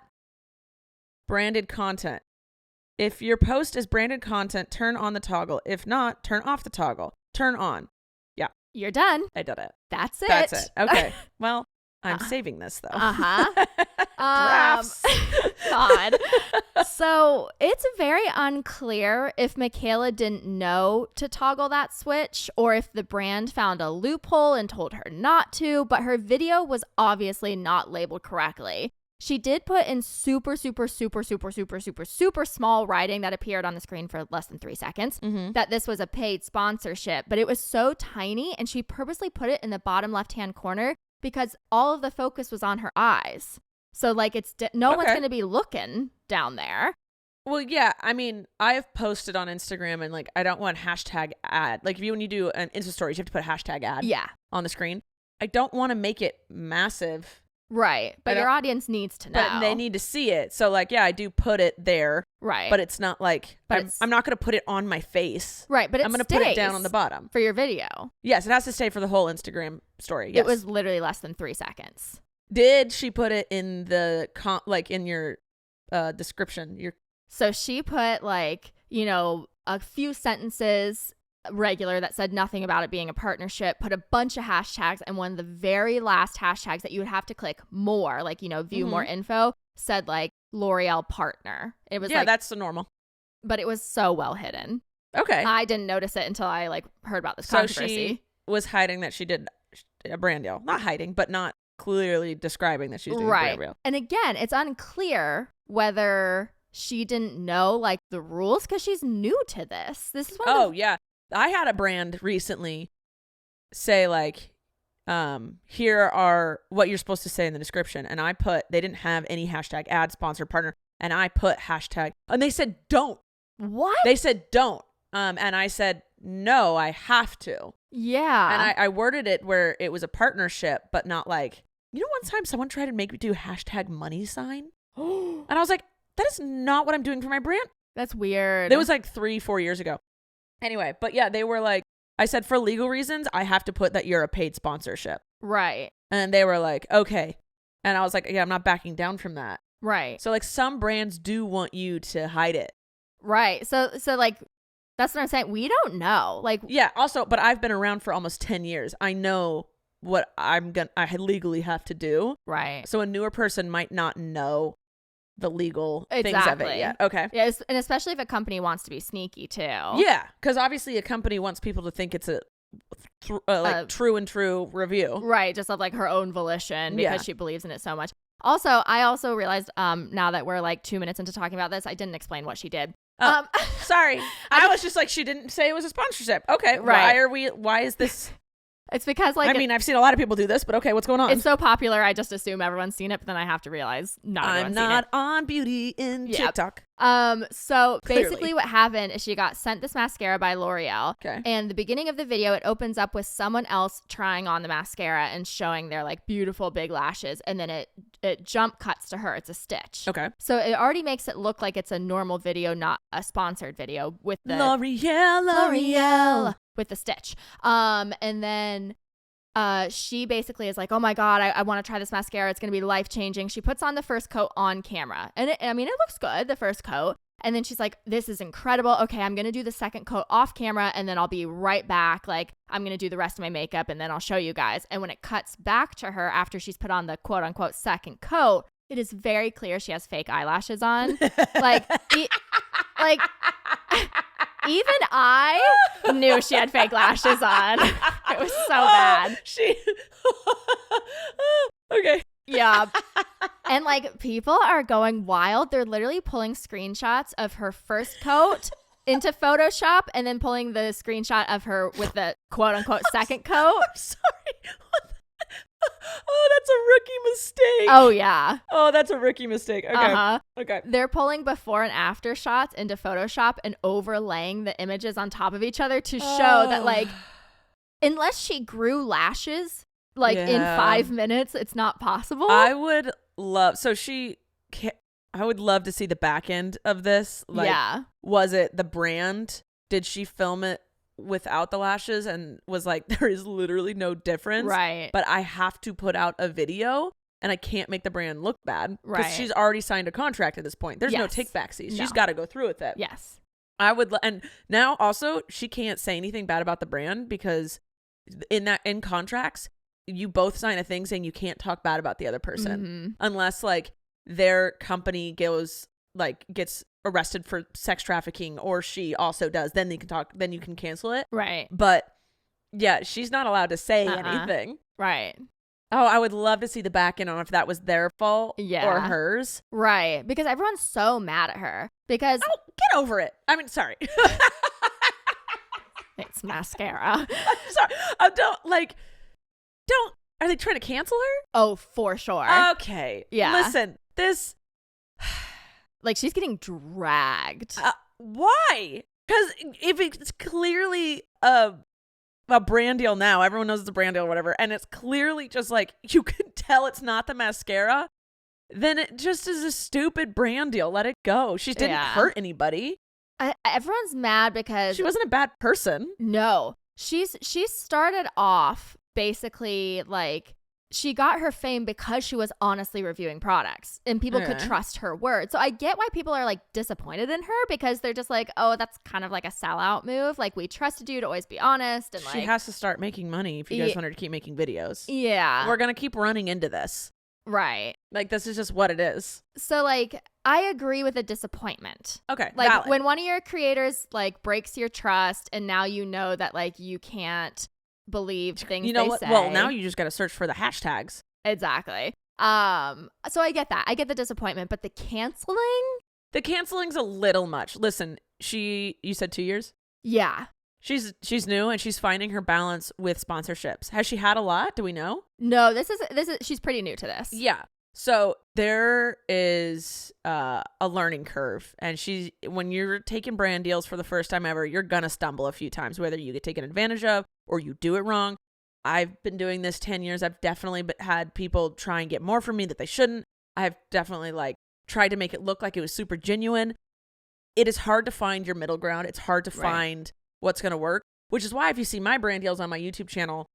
[SPEAKER 1] Branded content. If your post is branded content, turn on the toggle. If not, turn off the toggle. Turn on. Yeah.
[SPEAKER 2] You're done.
[SPEAKER 1] I did it.
[SPEAKER 2] That's it.
[SPEAKER 1] That's it. Okay. Well, I'm saving this though.
[SPEAKER 2] Drafts. God. So it's very unclear if Michaela didn't know to toggle that switch or if the brand found a loophole and told her not to, but her video was obviously not labeled correctly. She did put in super small writing that appeared on the screen for less than 3 seconds that this was a paid sponsorship, but it was so tiny and she purposely put it in the bottom left-hand corner because all of the focus was on her eyes. So like no one's going to be looking down there.
[SPEAKER 1] Well, yeah. I mean, I've posted on Instagram and like I don't want hashtag ad. Like when you do an Insta stories, you have to put hashtag ad on the screen. I don't want to make it massive
[SPEAKER 2] Right. But your audience needs to know.
[SPEAKER 1] But they need to see it. So like, yeah, I do put it there.
[SPEAKER 2] Right.
[SPEAKER 1] But it's not like, I'm not going to put it on my face.
[SPEAKER 2] Right. But I'm going to
[SPEAKER 1] put it down on the bottom.
[SPEAKER 2] For your video.
[SPEAKER 1] Yes, it has to stay for the whole Instagram story. Yes.
[SPEAKER 2] It was literally less than 3 seconds.
[SPEAKER 1] Did she put it in the, in your description?
[SPEAKER 2] So she put like, you know, a few sentences regular that said nothing about it being a partnership, put a bunch of hashtags, and one of the very last hashtags that you would have to click more, like, you know, view more info, said like L'Oreal partner. It was
[SPEAKER 1] that's the normal.
[SPEAKER 2] But it was so well hidden.
[SPEAKER 1] Okay.
[SPEAKER 2] I didn't notice it until I like heard about this controversy.
[SPEAKER 1] So she was hiding that she did a brand deal. Not hiding, but not clearly describing that she was doing a brand deal.
[SPEAKER 2] And again, it's unclear whether she didn't know like the rules because she's new to this. This is one
[SPEAKER 1] yeah. I had a brand recently say like, here are what you're supposed to say in the description. And I put, they didn't have any hashtag ad sponsored partner. And I put hashtag, and they said, don't.
[SPEAKER 2] What?
[SPEAKER 1] They said, don't. And I said, no, I have to.
[SPEAKER 2] Yeah.
[SPEAKER 1] And I worded it where it was a partnership, but not like, you know, one time someone tried to make me do hashtag money sign. And I was like, that is not what I'm doing for my brand.
[SPEAKER 2] That's weird.
[SPEAKER 1] It was like 3-4 years ago. Anyway, but yeah, they were like, I said, for legal reasons, I have to put that you're a paid sponsorship.
[SPEAKER 2] Right.
[SPEAKER 1] And they were like, okay. And I was like, yeah, I'm not backing down from that.
[SPEAKER 2] Right.
[SPEAKER 1] So like some brands do want you to hide it.
[SPEAKER 2] Right. So like, that's what I'm saying. We don't know. Like,
[SPEAKER 1] yeah. Also, but I've been around for almost 10 years. I know what I legally have to do.
[SPEAKER 2] Right.
[SPEAKER 1] So a newer person might not know the legal things of it yet. Okay.
[SPEAKER 2] Yeah, and especially if a company wants to be sneaky too.
[SPEAKER 1] Yeah, because obviously a company wants people to think it's a true and true review.
[SPEAKER 2] Right, just of like her own volition because she believes in it so much. Also, I also realized now that we're like 2 minutes into talking about this, I didn't explain what she did.
[SPEAKER 1] Sorry. I was just like, she didn't say it was a sponsorship. Okay.
[SPEAKER 2] Right.
[SPEAKER 1] Why is this?
[SPEAKER 2] It's because like,
[SPEAKER 1] I mean, I've seen a lot of people do this, but okay, what's going on?
[SPEAKER 2] It's so popular. I just assume everyone's seen it, but then I have to realize
[SPEAKER 1] I'm not on beauty in TikTok.
[SPEAKER 2] So
[SPEAKER 1] Clearly.
[SPEAKER 2] basically what happened is she got sent this mascara by L'Oreal.
[SPEAKER 1] Okay.
[SPEAKER 2] And the beginning of the video, it opens up with someone else trying on the mascara and showing their like beautiful big lashes. And then it jump cuts to her. It's a stitch.
[SPEAKER 1] Okay.
[SPEAKER 2] So it already makes it look like it's a normal video, not a sponsored video with the
[SPEAKER 1] L'Oreal
[SPEAKER 2] with the stitch. And then she basically is like, oh my God, I want to try this mascara. It's going to be life-changing. She puts on the first coat on camera. And it looks good, the first coat. And then she's like, this is incredible. Okay, I'm going to do the second coat off camera and then I'll be right back. Like, I'm going to do the rest of my makeup and then I'll show you guys. And when it cuts back to her after she's put on the quote unquote second coat, it is very clear she has fake eyelashes on. Even I knew she had fake lashes on. It was so bad.
[SPEAKER 1] Okay.
[SPEAKER 2] Yeah. And like people are going wild. They're literally pulling screenshots of her first coat into Photoshop and then pulling the screenshot of her with the quote unquote second coat.
[SPEAKER 1] I'm sorry. Oh, that's a rookie mistake.
[SPEAKER 2] Oh, yeah.
[SPEAKER 1] Oh, that's a rookie mistake. Okay. Okay.
[SPEAKER 2] They're pulling before and after shots into Photoshop and overlaying the images on top of each other to show that, like, unless she grew lashes, like, in 5 minutes, it's not possible.
[SPEAKER 1] I would love to see the back end of this. Like, was it the brand? Did she film it without the lashes and was like, there is literally no difference,
[SPEAKER 2] right?
[SPEAKER 1] But I have to put out a video and I can't make the brand look bad because
[SPEAKER 2] right.
[SPEAKER 1] she's already signed a contract at this point. There's no take backsies.
[SPEAKER 2] No.
[SPEAKER 1] She's got to go through with it.
[SPEAKER 2] Yes.
[SPEAKER 1] I would and now also she can't say anything bad about the brand because in contracts you both sign a thing saying you can't talk bad about the other person unless like their company gets arrested for sex trafficking or she also does, then they can talk, then you can cancel it.
[SPEAKER 2] Right.
[SPEAKER 1] But yeah, she's not allowed to say anything.
[SPEAKER 2] Right.
[SPEAKER 1] Oh, I would love to see the back end on if that was their fault or hers.
[SPEAKER 2] Right. Because everyone's so mad at her because
[SPEAKER 1] get over it. I mean, sorry.
[SPEAKER 2] It's mascara.
[SPEAKER 1] I'm sorry. Are they trying to cancel her?
[SPEAKER 2] Oh, for sure.
[SPEAKER 1] Okay.
[SPEAKER 2] Yeah.
[SPEAKER 1] Listen, this
[SPEAKER 2] like she's getting dragged.
[SPEAKER 1] Why? Because if it's clearly a brand deal now. Everyone knows it's a brand deal or whatever. And it's clearly just like, you can tell it's not the mascara. Then it just is a stupid brand deal. Let it go. She didn't hurt anybody.
[SPEAKER 2] Everyone's mad because
[SPEAKER 1] she wasn't a bad person.
[SPEAKER 2] No, she started off basically like she got her fame because she was honestly reviewing products and people could trust her word. So I get why people are like disappointed in her because they're just like, oh, that's kind of like a sellout move. Like, we trusted you to always be honest. And
[SPEAKER 1] she has to start making money if you guys want her to keep making videos.
[SPEAKER 2] Yeah.
[SPEAKER 1] We're going to keep running into this.
[SPEAKER 2] Right.
[SPEAKER 1] Like, this is just what it is.
[SPEAKER 2] So, like, I agree with the disappointment.
[SPEAKER 1] Okay.
[SPEAKER 2] Like,
[SPEAKER 1] valid.
[SPEAKER 2] when one of your creators, like, breaks your trust and now you know that, like, you can't believe things they say.
[SPEAKER 1] Well, now you just got to search for the hashtags.
[SPEAKER 2] Exactly. So I get that. I get the disappointment, but the canceling's
[SPEAKER 1] a little much. Listen, you said 2 years?
[SPEAKER 2] Yeah.
[SPEAKER 1] She's new and she's finding her balance with sponsorships. Has she had a lot? Do we know?
[SPEAKER 2] No, this is she's pretty new to this.
[SPEAKER 1] Yeah. So there is a learning curve, and when you're taking brand deals for the first time ever, you're gonna stumble a few times, whether you get taken advantage of or you do it wrong. I've been doing this 10 years. I've definitely had people try and get more from me that they shouldn't. I've definitely like tried to make it look like it was super genuine. It is hard to find your middle ground. It's hard to find what's going to work, which is why if you see my brand deals on my YouTube channel,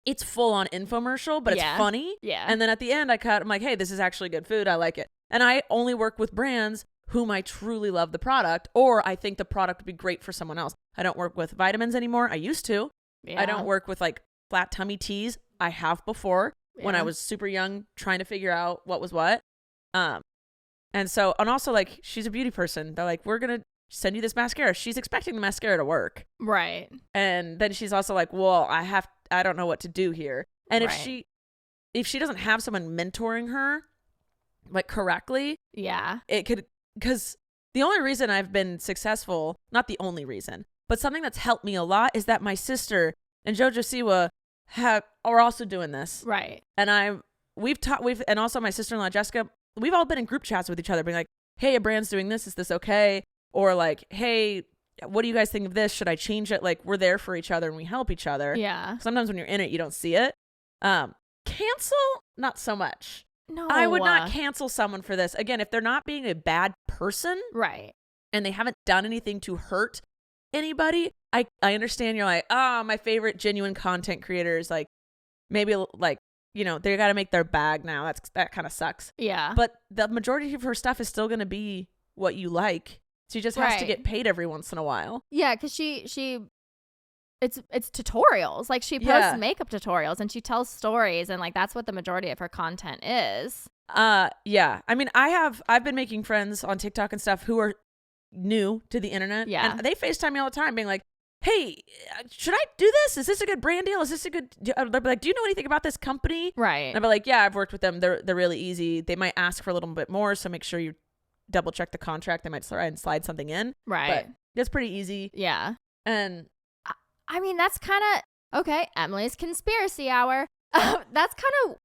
[SPEAKER 1] it's full on infomercial, but it's funny.
[SPEAKER 2] Yeah.
[SPEAKER 1] And then at the end, I'm like, hey, this is actually good food. I like it. And I only work with brands whom I truly love the product, or I think the product would be great for someone else. I don't work with vitamins anymore. I used to. Yeah. I don't work with like flat tummy teas. I have before when I was super young trying to figure out what was what. And also like, she's a beauty person. They're like, we're going to send you this mascara. She's expecting the mascara to work.
[SPEAKER 2] Right.
[SPEAKER 1] And then she's also like, well, I don't know what to do here. And if she doesn't have someone mentoring her like correctly, it could, because the only reason I've been successful, not the only reason, but something that's helped me a lot is that my sister and Jojo Siwa are also doing this.
[SPEAKER 2] Right.
[SPEAKER 1] And and also my sister-in-law Jessica, we've all been in group chats with each other being like, hey, a brand's doing this. Is this okay? Or like, hey, what do you guys think of this? Should I change it? Like, we're there for each other and we help each other.
[SPEAKER 2] Yeah.
[SPEAKER 1] Sometimes when you're in it, you don't see it. Cancel, not so much.
[SPEAKER 2] No.
[SPEAKER 1] I would not cancel someone for this. Again, if they're not being a bad person.
[SPEAKER 2] Right.
[SPEAKER 1] And they haven't done anything to hurt anybody, I understand you're like, my favorite genuine content creators, like, maybe like, you know, they got to make their bag now. That kind of sucks.
[SPEAKER 2] Yeah.
[SPEAKER 1] But the majority of her stuff is still going to be what you like. She just has to get paid every once in a while.
[SPEAKER 2] Yeah, because it's tutorials. Like, she posts makeup tutorials and she tells stories, and like that's what the majority of her content is.
[SPEAKER 1] Yeah. I mean, I've been making friends on TikTok and stuff who are new to the internet.
[SPEAKER 2] Yeah.
[SPEAKER 1] And they FaceTime me all the time being like, hey, should I do this? Is this a good brand deal? Is this a good... They'll be like, do you know anything about this company?
[SPEAKER 2] Right.
[SPEAKER 1] And I'll be like, yeah, I've worked with them. They're really easy. They might ask for a little bit more, so make sure you double check the contract. They might try and slide something in.
[SPEAKER 2] Right.
[SPEAKER 1] But it's pretty easy.
[SPEAKER 2] Yeah.
[SPEAKER 1] And
[SPEAKER 2] I mean, that's kind of... Okay, Emily's conspiracy hour. That's kind of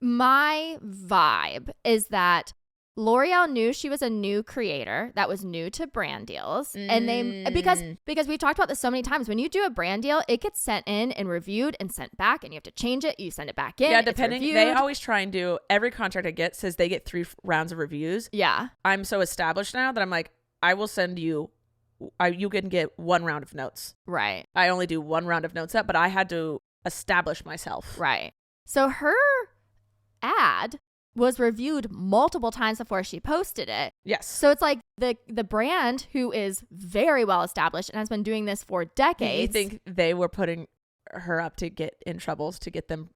[SPEAKER 2] my vibe, is that L'Oreal knew she was a new creator that was new to brand deals. And they, because we've talked about this so many times, when you do a brand deal, it gets sent in and reviewed and sent back, and you have to change it. You send it back in.
[SPEAKER 1] Yeah, depending. They always try and do, every contract I get says they get 3 rounds of reviews.
[SPEAKER 2] Yeah.
[SPEAKER 1] I'm so established now that I'm like, I will send you, you can get 1 round of notes.
[SPEAKER 2] Right.
[SPEAKER 1] I only do 1 round of notes up, but I had to establish myself.
[SPEAKER 2] Right. So her ad was reviewed multiple times before she posted it.
[SPEAKER 1] Yes.
[SPEAKER 2] So it's like the brand, who is very well established and has been doing this for decades.
[SPEAKER 1] You think they were putting her up to get in troubles to get them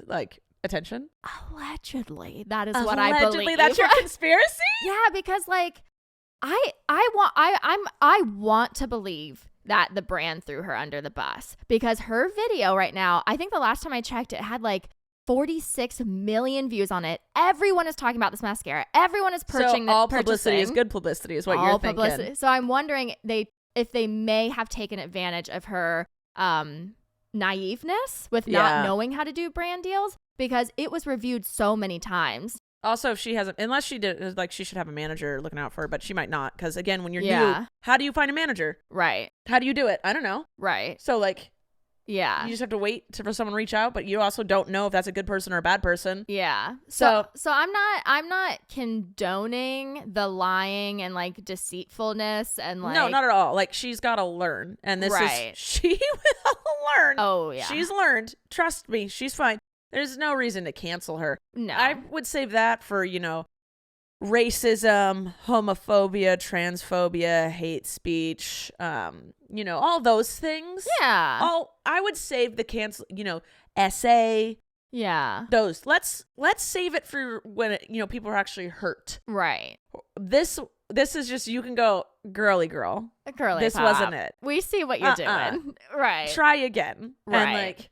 [SPEAKER 1] like attention?
[SPEAKER 2] Allegedly. That is what I believe.
[SPEAKER 1] Allegedly, that's your conspiracy?
[SPEAKER 2] Yeah, because like I want to believe that the brand threw her under the bus, because her video right now, I think the last time I checked, it had like 46 million views on it. Everyone is talking about this mascara. Everyone is purchasing.
[SPEAKER 1] So all publicity is good publicity, is what you're thinking.
[SPEAKER 2] So I'm wondering if they may have taken advantage of her naiveness with not knowing how to do brand deals, because it was reviewed so many times.
[SPEAKER 1] Also, if she hasn't, unless she did, like, she should have a manager looking out for her, but she might not, because again, when you're new, how do you find a manager?
[SPEAKER 2] Right.
[SPEAKER 1] How do you do it? I don't know.
[SPEAKER 2] Right.
[SPEAKER 1] So like,
[SPEAKER 2] Yeah.
[SPEAKER 1] You just have to wait for someone to reach out, but you also don't know if that's a good person or a bad person.
[SPEAKER 2] Yeah. So I'm not condoning the lying and like deceitfulness and like
[SPEAKER 1] no, not at all. Like she's got to learn, and this is she will learn.
[SPEAKER 2] Oh yeah,
[SPEAKER 1] she's learned. Trust me, she's fine. There's no reason to cancel her.
[SPEAKER 2] No,
[SPEAKER 1] I would save that for racism, homophobia, transphobia, hate speech, all those things.
[SPEAKER 2] Yeah.
[SPEAKER 1] I would save the cancel, essay.
[SPEAKER 2] Yeah.
[SPEAKER 1] Those. Let's save it for when people are actually hurt.
[SPEAKER 2] Right.
[SPEAKER 1] This is just, you can go girly girl.
[SPEAKER 2] Girly
[SPEAKER 1] this
[SPEAKER 2] pop.
[SPEAKER 1] Wasn't it.
[SPEAKER 2] We see what you're doing. Right.
[SPEAKER 1] Try again.
[SPEAKER 2] Right.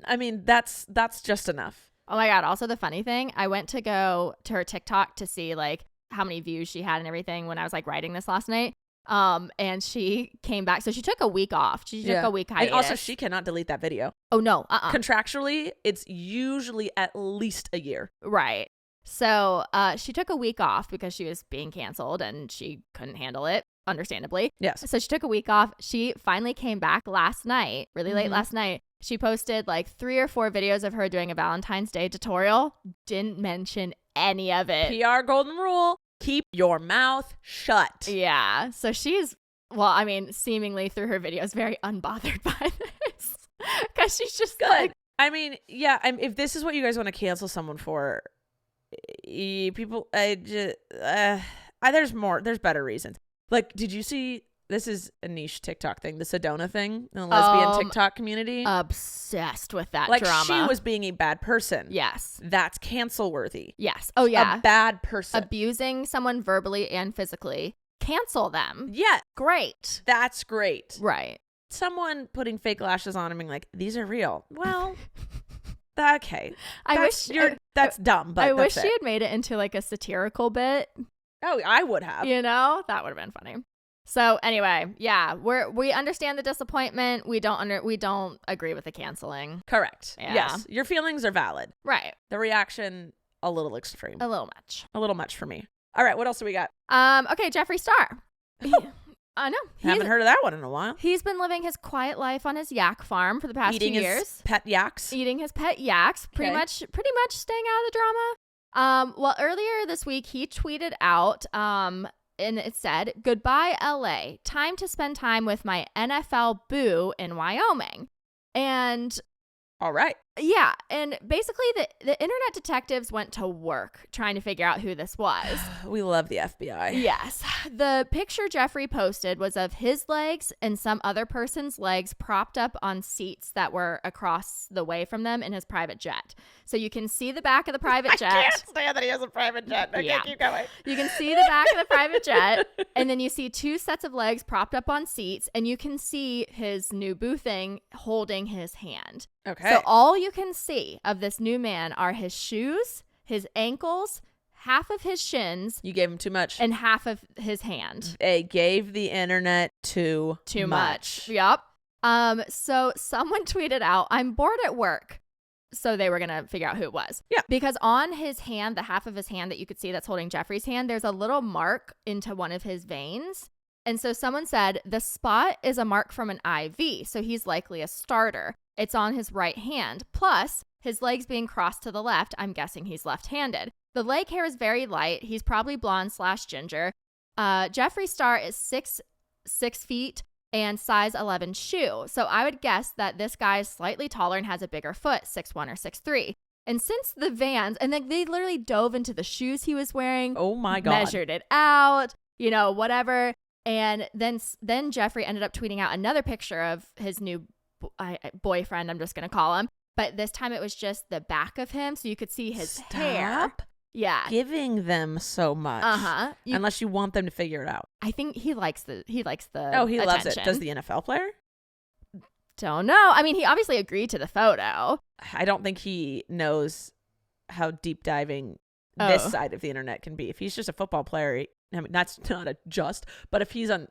[SPEAKER 1] And that's just enough.
[SPEAKER 2] Oh my God. Also, the funny thing, I went to go to her TikTok to see like how many views she had and everything when I was like writing this last night. And she came back. So she took a week off. She took a week hiatus.
[SPEAKER 1] And also, she cannot delete that video.
[SPEAKER 2] Oh, no.
[SPEAKER 1] Contractually, it's usually at least a year.
[SPEAKER 2] Right. So she took a week off because she was being canceled and she couldn't handle it, understandably.
[SPEAKER 1] Yes.
[SPEAKER 2] So she took a week off. She finally came back last night, really late last night. She posted like 3 or 4 videos of her doing a Valentine's Day tutorial. Didn't mention any of it.
[SPEAKER 1] PR golden rule. Keep your mouth shut.
[SPEAKER 2] Yeah. So she's, seemingly through her videos, very unbothered by this. Because she's just
[SPEAKER 1] good.
[SPEAKER 2] Like,
[SPEAKER 1] if this is what you guys want to cancel someone for, people, there's better reasons. Like, did you see, this is a niche TikTok thing, the Sedona thing, the lesbian TikTok community?
[SPEAKER 2] Obsessed with that
[SPEAKER 1] like,
[SPEAKER 2] drama.
[SPEAKER 1] She was being a bad person.
[SPEAKER 2] Yes.
[SPEAKER 1] That's cancel worthy.
[SPEAKER 2] Yes. Oh, yeah.
[SPEAKER 1] A bad person.
[SPEAKER 2] Abusing someone verbally and physically. Cancel them.
[SPEAKER 1] Yeah.
[SPEAKER 2] Great.
[SPEAKER 1] That's great.
[SPEAKER 2] Right.
[SPEAKER 1] Someone putting fake lashes on and being like, these are real. Well, okay. That's dumb, but
[SPEAKER 2] I wish she had made it into like a satirical bit.
[SPEAKER 1] Oh, I would have.
[SPEAKER 2] That would have been funny. So anyway, yeah, we understand the disappointment. We don't agree with the canceling.
[SPEAKER 1] Correct.
[SPEAKER 2] Yeah.
[SPEAKER 1] Yes, your feelings are valid.
[SPEAKER 2] Right.
[SPEAKER 1] The reaction a little extreme.
[SPEAKER 2] A little much.
[SPEAKER 1] A little much for me. All right, what else do we got?
[SPEAKER 2] Okay, Jeffree Star. I know.
[SPEAKER 1] Haven't heard of that one in a while.
[SPEAKER 2] He's been living his quiet life on his yak farm for the past 2 years.
[SPEAKER 1] His pet yaks.
[SPEAKER 2] Eating his pet yaks. Pretty much staying out of the drama. Well, earlier this week he tweeted out and it said, "Goodbye, LA. Time to spend time with my NFL boo in Wyoming." And
[SPEAKER 1] all right.
[SPEAKER 2] Yeah. And basically the internet detectives went to work trying to figure out who this was.
[SPEAKER 1] We love the FBI.
[SPEAKER 2] Yes. The picture Jeffree posted was of his legs and some other person's legs propped up on seats that were across the way from them in his private jet. So you can see the back of the private jet.
[SPEAKER 1] I can't stand that he has a private jet. Okay, keep going.
[SPEAKER 2] You can see the back of the private jet, and then you see 2 sets of legs propped up on seats, and you can see his new boo thing holding his hand.
[SPEAKER 1] Okay.
[SPEAKER 2] So all you can see of this new man are his shoes, his ankles, half of his shins.
[SPEAKER 1] You gave him too much.
[SPEAKER 2] And half of his hand.
[SPEAKER 1] They gave the internet too much.
[SPEAKER 2] Yep. So someone tweeted out, "I'm bored at work." So they were going to figure out who it was.
[SPEAKER 1] Yeah.
[SPEAKER 2] Because on his hand, the half of his hand that you could see that's holding Jeffree's hand, there's a little mark into one of his veins. And so someone said, the spot is a mark from an IV. So he's likely a starter. It's on his right hand. Plus, his legs being crossed to the left, I'm guessing he's left-handed. The leg hair is very light. He's probably blonde/ginger. Jeffree Star is 6 feet and size 11 shoe. So I would guess that this guy is slightly taller and has a bigger foot, 6'1" or 6'3". And since the Vans, and then they literally dove into the shoes he was wearing.
[SPEAKER 1] Oh my God.
[SPEAKER 2] Measured it out, whatever. And then Jeffree ended up tweeting out another picture of his new boyfriend, I'm just going to call him. But this time it was just the back of him, so you could see his hair. Yeah.
[SPEAKER 1] Giving them so much.
[SPEAKER 2] Uh-huh.
[SPEAKER 1] Unless you want them to figure it out.
[SPEAKER 2] I think he likes the
[SPEAKER 1] Oh, he
[SPEAKER 2] attention.
[SPEAKER 1] loves it. Does the NFL player?
[SPEAKER 2] Don't know. I mean, he obviously agreed to the photo.
[SPEAKER 1] I don't think he knows how deep diving this side of the internet can be. If he's just a football player, I mean, that's not but if he's in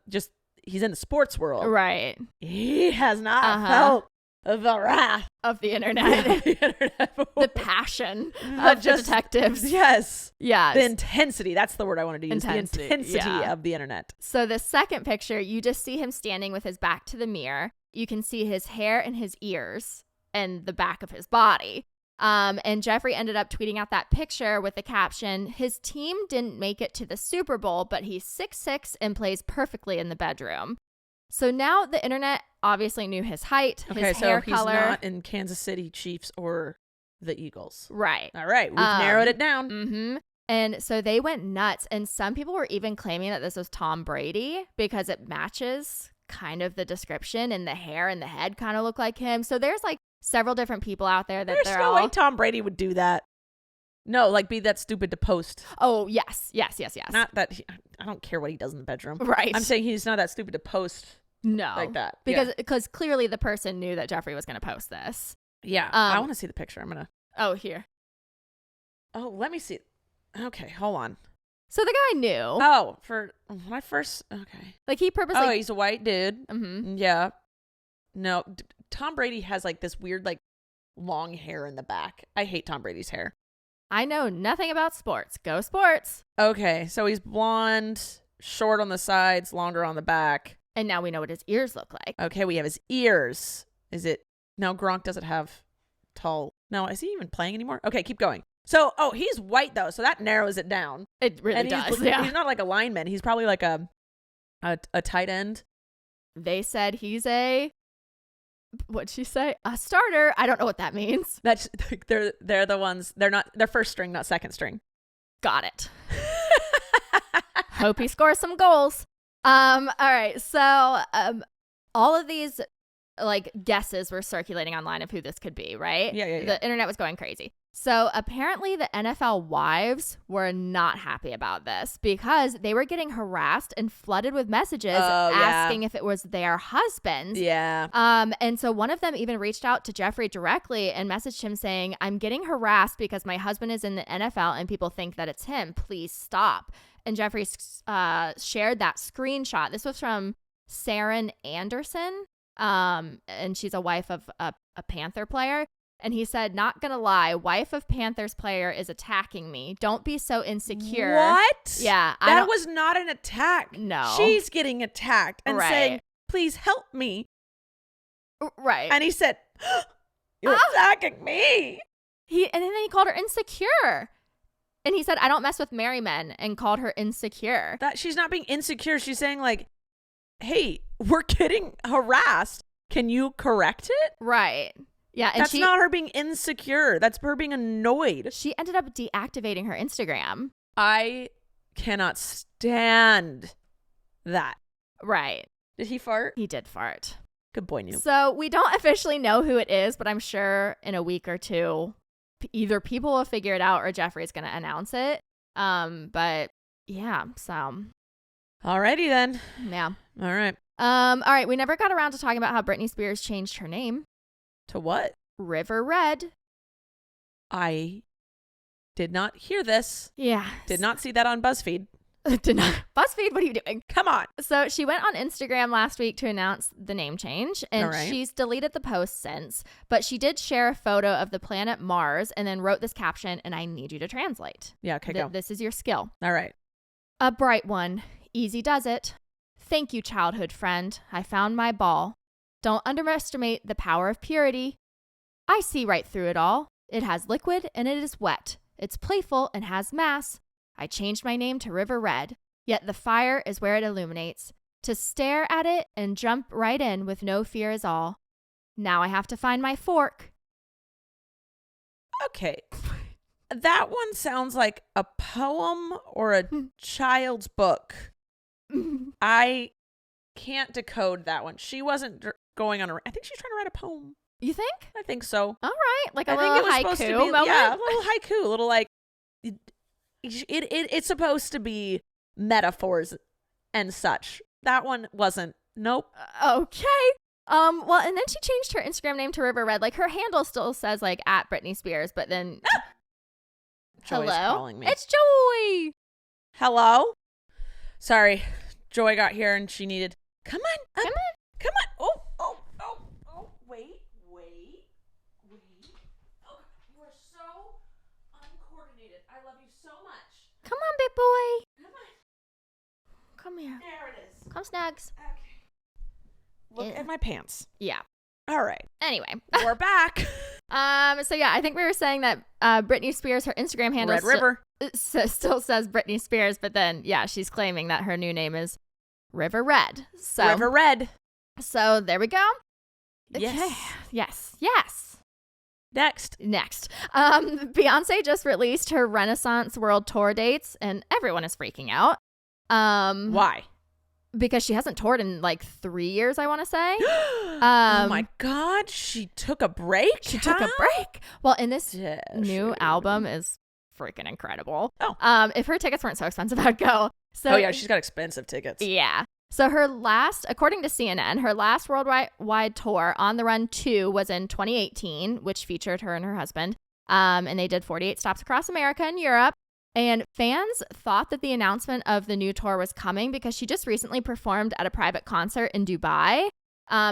[SPEAKER 1] the sports world.
[SPEAKER 2] Right.
[SPEAKER 1] He has not felt the wrath
[SPEAKER 2] of the internet. The passion of the detectives.
[SPEAKER 1] Yes.
[SPEAKER 2] Yes.
[SPEAKER 1] The intensity. That's the word I wanted to use.
[SPEAKER 2] Intensity
[SPEAKER 1] The intensity of the internet.
[SPEAKER 2] So the second picture, you just see him standing with his back to the mirror. you can see his hair and his ears and the back of his body. And Jeffrey ended up tweeting out that picture with the caption, his team didn't make it to the Super Bowl, but he's 6'6" and plays perfectly in the bedroom. So now the internet obviously knew his height, his hair color. Okay, so he's
[SPEAKER 1] not in Kansas City Chiefs or the Eagles.
[SPEAKER 2] Right.
[SPEAKER 1] All right. We've narrowed it down.
[SPEAKER 2] Mm-hmm. And so they went nuts. And some people were even claiming that this was Tom Brady because it matches kind of the description, and the hair and the head kind of look like him. So there's like several different people out there that
[SPEAKER 1] there's no way Tom Brady would do that. No, like be that stupid to post.
[SPEAKER 2] Oh, yes.
[SPEAKER 1] Not that I don't care what he does in the bedroom.
[SPEAKER 2] Right.
[SPEAKER 1] I'm saying he's not that stupid to post.
[SPEAKER 2] No.
[SPEAKER 1] Like that.
[SPEAKER 2] Because clearly the person knew that Jeffrey was going to post this.
[SPEAKER 1] Yeah. I want to see the picture. I'm going to.
[SPEAKER 2] Oh, here.
[SPEAKER 1] Oh, let me see. Okay, hold on.
[SPEAKER 2] So the guy knew.
[SPEAKER 1] Oh, for when I first. Okay.
[SPEAKER 2] Like he purposely.
[SPEAKER 1] Oh, he's a white dude.
[SPEAKER 2] Mm-hmm.
[SPEAKER 1] Yeah. No, Tom Brady has like this weird like long hair in the back. I hate Tom Brady's hair.
[SPEAKER 2] I know nothing about sports. Go sports.
[SPEAKER 1] Okay, so he's blonde, short on the sides, longer on the back.
[SPEAKER 2] And now we know what his ears look like.
[SPEAKER 1] Okay, we have his ears. Is it... No, Gronk doesn't have tall... No, is he even playing anymore? Okay, keep going. So, he's white though, so that narrows it down.
[SPEAKER 2] It really does, yeah.
[SPEAKER 1] He's not like a lineman. He's probably like a tight end.
[SPEAKER 2] They said he's a... What'd she say? A starter. I don't know what that means.
[SPEAKER 1] That's they're the ones. They're first string, not second string.
[SPEAKER 2] Got it. Hope he scores some goals. All right. So all of these like guesses were circulating online of who this could be, right?
[SPEAKER 1] Yeah.
[SPEAKER 2] The internet was going crazy. So apparently the NFL wives were not happy about this because they were getting harassed and flooded with messages asking if it was their husbands.
[SPEAKER 1] Yeah.
[SPEAKER 2] And so one of them even reached out to Jeffrey directly and messaged him saying, I'm getting harassed because my husband is in the NFL and people think that it's him. Please stop. And Jeffrey shared that screenshot. This was from Saren Anderson. And she's a wife of a Panther player. And he said, not gonna lie, wife of Panthers player is attacking me. Don't be so insecure.
[SPEAKER 1] What?
[SPEAKER 2] Yeah.
[SPEAKER 1] That was not an attack.
[SPEAKER 2] No.
[SPEAKER 1] She's getting attacked and saying, please help me.
[SPEAKER 2] Right.
[SPEAKER 1] And he said, you're attacking me.
[SPEAKER 2] And then he called her insecure. And he said, I don't mess with married men, and called her insecure.
[SPEAKER 1] That she's not being insecure. She's saying like, hey, we're getting harassed. Can you correct it?
[SPEAKER 2] Right. Yeah, and
[SPEAKER 1] that's not her being insecure. That's her being annoyed.
[SPEAKER 2] She ended up deactivating her Instagram.
[SPEAKER 1] I cannot stand that.
[SPEAKER 2] Right.
[SPEAKER 1] Did he fart?
[SPEAKER 2] He did fart.
[SPEAKER 1] Good boy, Noob.
[SPEAKER 2] So we don't officially know who it is, but I'm sure in a week or two, either people will figure it out or Jeffrey's going to announce it. But yeah, so.
[SPEAKER 1] Alrighty then.
[SPEAKER 2] Yeah.
[SPEAKER 1] All right.
[SPEAKER 2] All right. We never got around to talking about how Britney Spears changed her name.
[SPEAKER 1] To what?
[SPEAKER 2] River Red.
[SPEAKER 1] I did not hear this.
[SPEAKER 2] Yeah.
[SPEAKER 1] Did not see that on BuzzFeed.
[SPEAKER 2] Did not. BuzzFeed, what are you doing?
[SPEAKER 1] Come on.
[SPEAKER 2] So she went on Instagram last week to announce the name change, and she's deleted the post since, but she did share a photo of the planet Mars and then wrote this caption, and I need you to translate.
[SPEAKER 1] Yeah, okay, go.
[SPEAKER 2] This is your skill.
[SPEAKER 1] All right.
[SPEAKER 2] A bright one. Easy does it. Thank you, childhood friend. I found my ball. Don't underestimate the power of purity. I see right through it all. It has liquid and it is wet. It's playful and has mass. I changed my name to River Red, yet the fire is where it illuminates. To stare at it and jump right in with no fear is all. Now I have to find my fork.
[SPEAKER 1] Okay. That one sounds like a poem or a child's book. I can't decode that one. She wasn't going on I think she's trying to write a poem.
[SPEAKER 2] You think?
[SPEAKER 1] I think so.
[SPEAKER 2] All right. Like a little haiku moment?
[SPEAKER 1] Yeah, a little haiku. A little like, it's supposed to be metaphors and such. That one wasn't. Nope.
[SPEAKER 2] Okay. Well, and then she changed her Instagram name to River Red. Like her handle still says like at Britney Spears, but then.
[SPEAKER 1] Joy's
[SPEAKER 2] hello?
[SPEAKER 1] Calling me.
[SPEAKER 2] It's Joy.
[SPEAKER 1] Hello? Sorry. Joy got here and she needed. Come on. Come on. Oh. Wait. Oh, you are so uncoordinated. I love you so much.
[SPEAKER 2] Come on, big boy.
[SPEAKER 1] Come on.
[SPEAKER 2] Come here.
[SPEAKER 1] There it is.
[SPEAKER 2] Come, Snags.
[SPEAKER 1] Okay. Look at my pants.
[SPEAKER 2] Yeah.
[SPEAKER 1] All right.
[SPEAKER 2] Anyway.
[SPEAKER 1] We're back.
[SPEAKER 2] So yeah, I think we were saying that Britney Spears, her Instagram handle
[SPEAKER 1] Red River.
[SPEAKER 2] Still says Britney Spears, but then, yeah, she's claiming that her new name is River Red. So,
[SPEAKER 1] River Red.
[SPEAKER 2] So there we go.
[SPEAKER 1] Yes.
[SPEAKER 2] Okay. Yes.
[SPEAKER 1] Next.
[SPEAKER 2] Beyonce just released her Renaissance World Tour dates, and everyone is freaking out.
[SPEAKER 1] Why?
[SPEAKER 2] Because she hasn't toured in like 3 years, I want to say.
[SPEAKER 1] Oh my God. She took a break?
[SPEAKER 2] She took a break. Well, and this new album is freaking incredible.
[SPEAKER 1] Oh.
[SPEAKER 2] If her tickets weren't so expensive, I'd go. So,
[SPEAKER 1] oh, yeah. She's got expensive tickets.
[SPEAKER 2] Yeah. So her last, according to CNN, her last worldwide tour, On the Run 2, was in 2018, which featured her and her husband. And they did 48 stops across America and Europe. And fans thought that the announcement of the new tour was coming because she just recently performed at a private concert in Dubai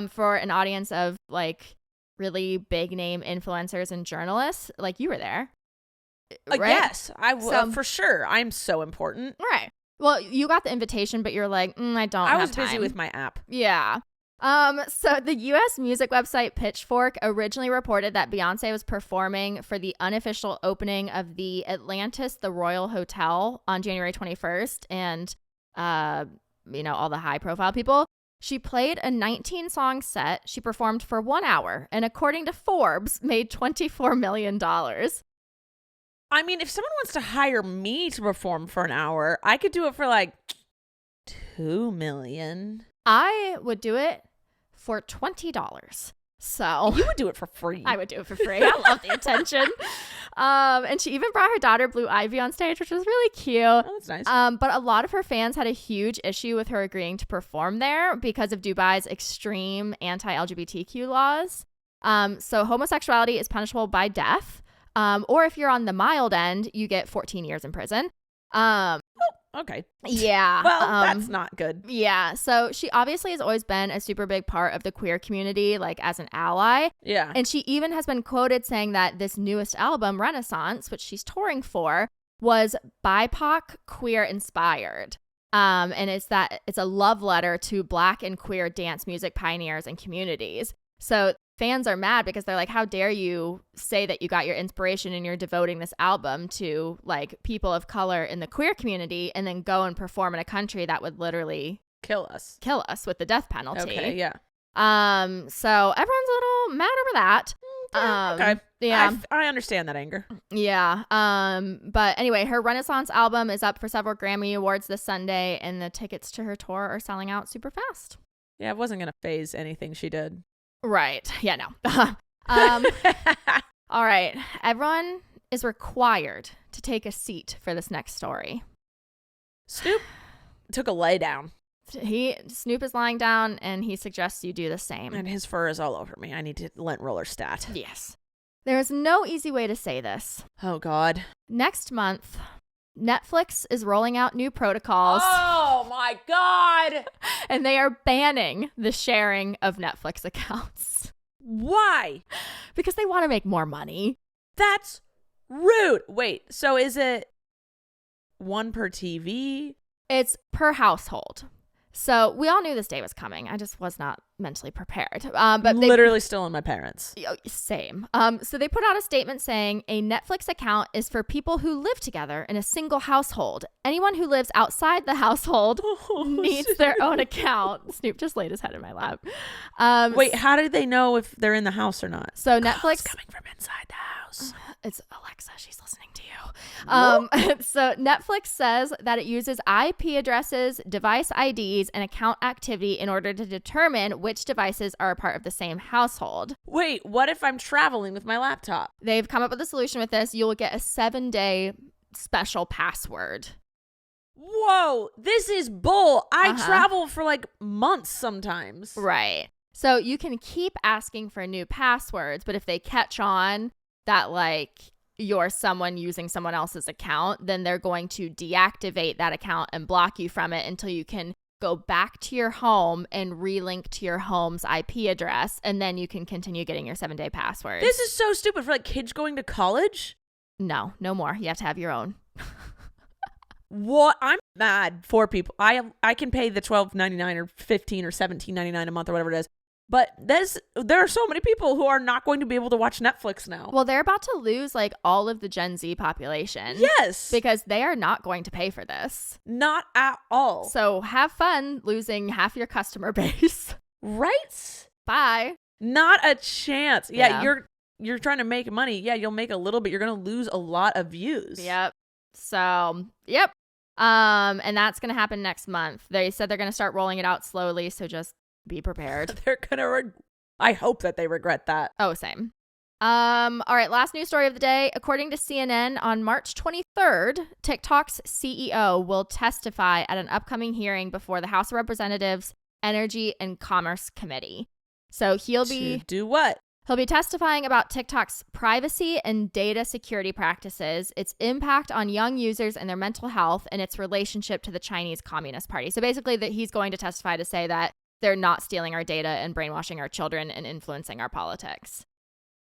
[SPEAKER 2] for an audience of like really big name influencers and journalists. Like you were there. Right?
[SPEAKER 1] Yes, I will for sure. I'm so important.
[SPEAKER 2] Right. Well, you got the invitation, but you're like, I don't have time.
[SPEAKER 1] I was busy with my app.
[SPEAKER 2] Yeah. So the U.S. music website Pitchfork originally reported that Beyonce was performing for the unofficial opening of the Atlantis The Royal Hotel on January 21st. And, all the high profile people. She played a 19-song set. She performed for 1 hour. And according to Forbes, made $24 million.
[SPEAKER 1] I mean, if someone wants to hire me to perform for an hour, I could do it for like $2 million.
[SPEAKER 2] I would do it for $20. So
[SPEAKER 1] you would do it for free.
[SPEAKER 2] I would do it for free. I love the attention. And she even brought her daughter Blue Ivy on stage, which was really cute.
[SPEAKER 1] Oh, that's nice.
[SPEAKER 2] But a lot of her fans had a huge issue with her agreeing to perform there because of Dubai's extreme anti-LGBTQ laws. So homosexuality is punishable by death. Or if you're on the mild end, you get 14 years in prison.
[SPEAKER 1] Okay.
[SPEAKER 2] Yeah.
[SPEAKER 1] Well, that's not good.
[SPEAKER 2] Yeah. So she obviously has always been a super big part of the queer community, like as an ally.
[SPEAKER 1] Yeah.
[SPEAKER 2] And she even has been quoted saying that this newest album, Renaissance, which she's touring for, was BIPOC queer inspired. And it's a love letter to Black and queer dance music pioneers and communities. So fans are mad because they're like, how dare you say that you got your inspiration and you're devoting this album to like people of color in the queer community and then go and perform in a country that would literally
[SPEAKER 1] kill us
[SPEAKER 2] with the death penalty.
[SPEAKER 1] Okay, yeah.
[SPEAKER 2] So everyone's a little mad over that.
[SPEAKER 1] Okay.
[SPEAKER 2] Yeah.
[SPEAKER 1] I understand that anger.
[SPEAKER 2] Yeah. But anyway, her Renaissance album is up for several Grammy Awards this Sunday, and the tickets to her tour are selling out super fast.
[SPEAKER 1] Yeah, it wasn't gonna phase anything she did.
[SPEAKER 2] Right. Yeah, no. All right. Everyone is required to take a seat for this next story.
[SPEAKER 1] Snoop took a lay down.
[SPEAKER 2] Snoop is lying down and he suggests you do the same.
[SPEAKER 1] And his fur is all over me. I need to lint roller stat.
[SPEAKER 2] Yes. There is no easy way to say this.
[SPEAKER 1] Oh, God.
[SPEAKER 2] Next month, Netflix is rolling out new protocols.
[SPEAKER 1] Oh, my God.
[SPEAKER 2] And they are banning the sharing of Netflix accounts.
[SPEAKER 1] Why?
[SPEAKER 2] Because they want to make more money.
[SPEAKER 1] That's rude. Wait, so is it one per TV?
[SPEAKER 2] It's per household. So we all knew this day was coming. I just was not mentally prepared. But
[SPEAKER 1] literally still in my parents.
[SPEAKER 2] Same. So they put out a statement saying a Netflix account is for people who live together in a single household. Anyone who lives outside the household needs their own account. Snoop just laid his head in my lap.
[SPEAKER 1] Wait, how do they know if they're in the house or not?
[SPEAKER 2] So Netflix
[SPEAKER 1] coming from inside the house.
[SPEAKER 2] It's Alexa. She's listening to you. So Netflix says that it uses IP addresses, device IDs, and account activity in order to determine which devices are a part of the same household.
[SPEAKER 1] Wait, what if I'm traveling with my laptop?
[SPEAKER 2] They've come up with a solution with this. You'll get a 7-day special password.
[SPEAKER 1] Whoa, this is bull. I travel for like months sometimes.
[SPEAKER 2] Right. So you can keep asking for new passwords, but if they catch on that like you're someone using someone else's account, then they're going to deactivate that account and block you from it until you can go back to your home and relink to your home's IP address, and then you can continue getting your 7-day password.
[SPEAKER 1] This is so stupid for like kids going to college.
[SPEAKER 2] No more. You have to have your own.
[SPEAKER 1] What? I'm mad for people. I can pay the $12.99 or $15 or $17.99 a month or whatever it is. But there are so many people who are not going to be able to watch Netflix now.
[SPEAKER 2] Well, they're about to lose like all of the Gen Z population.
[SPEAKER 1] Yes.
[SPEAKER 2] Because they are not going to pay for this.
[SPEAKER 1] Not at all.
[SPEAKER 2] So have fun losing half your customer base.
[SPEAKER 1] Right?
[SPEAKER 2] Bye.
[SPEAKER 1] Not a chance. Yeah, you're trying to make money. Yeah, you'll make a little, but you're going to lose a lot of views.
[SPEAKER 2] Yep. So, yep. And that's going to happen next month. They said they're going to start rolling it out slowly, so just be prepared.
[SPEAKER 1] They're gonna I hope that they regret that.
[SPEAKER 2] Oh, same. All right, last news story of the day. According to CNN, on March 23rd, TikTok's CEO will testify at an upcoming hearing before the House of Representatives Energy and Commerce Committee. So he'll be
[SPEAKER 1] do what?
[SPEAKER 2] He'll be testifying about TikTok's privacy and data security practices, its impact on young users and their mental health, and its relationship to the Chinese Communist Party. So basically that he's going to testify to say that they're not stealing our data and brainwashing our children and influencing our politics.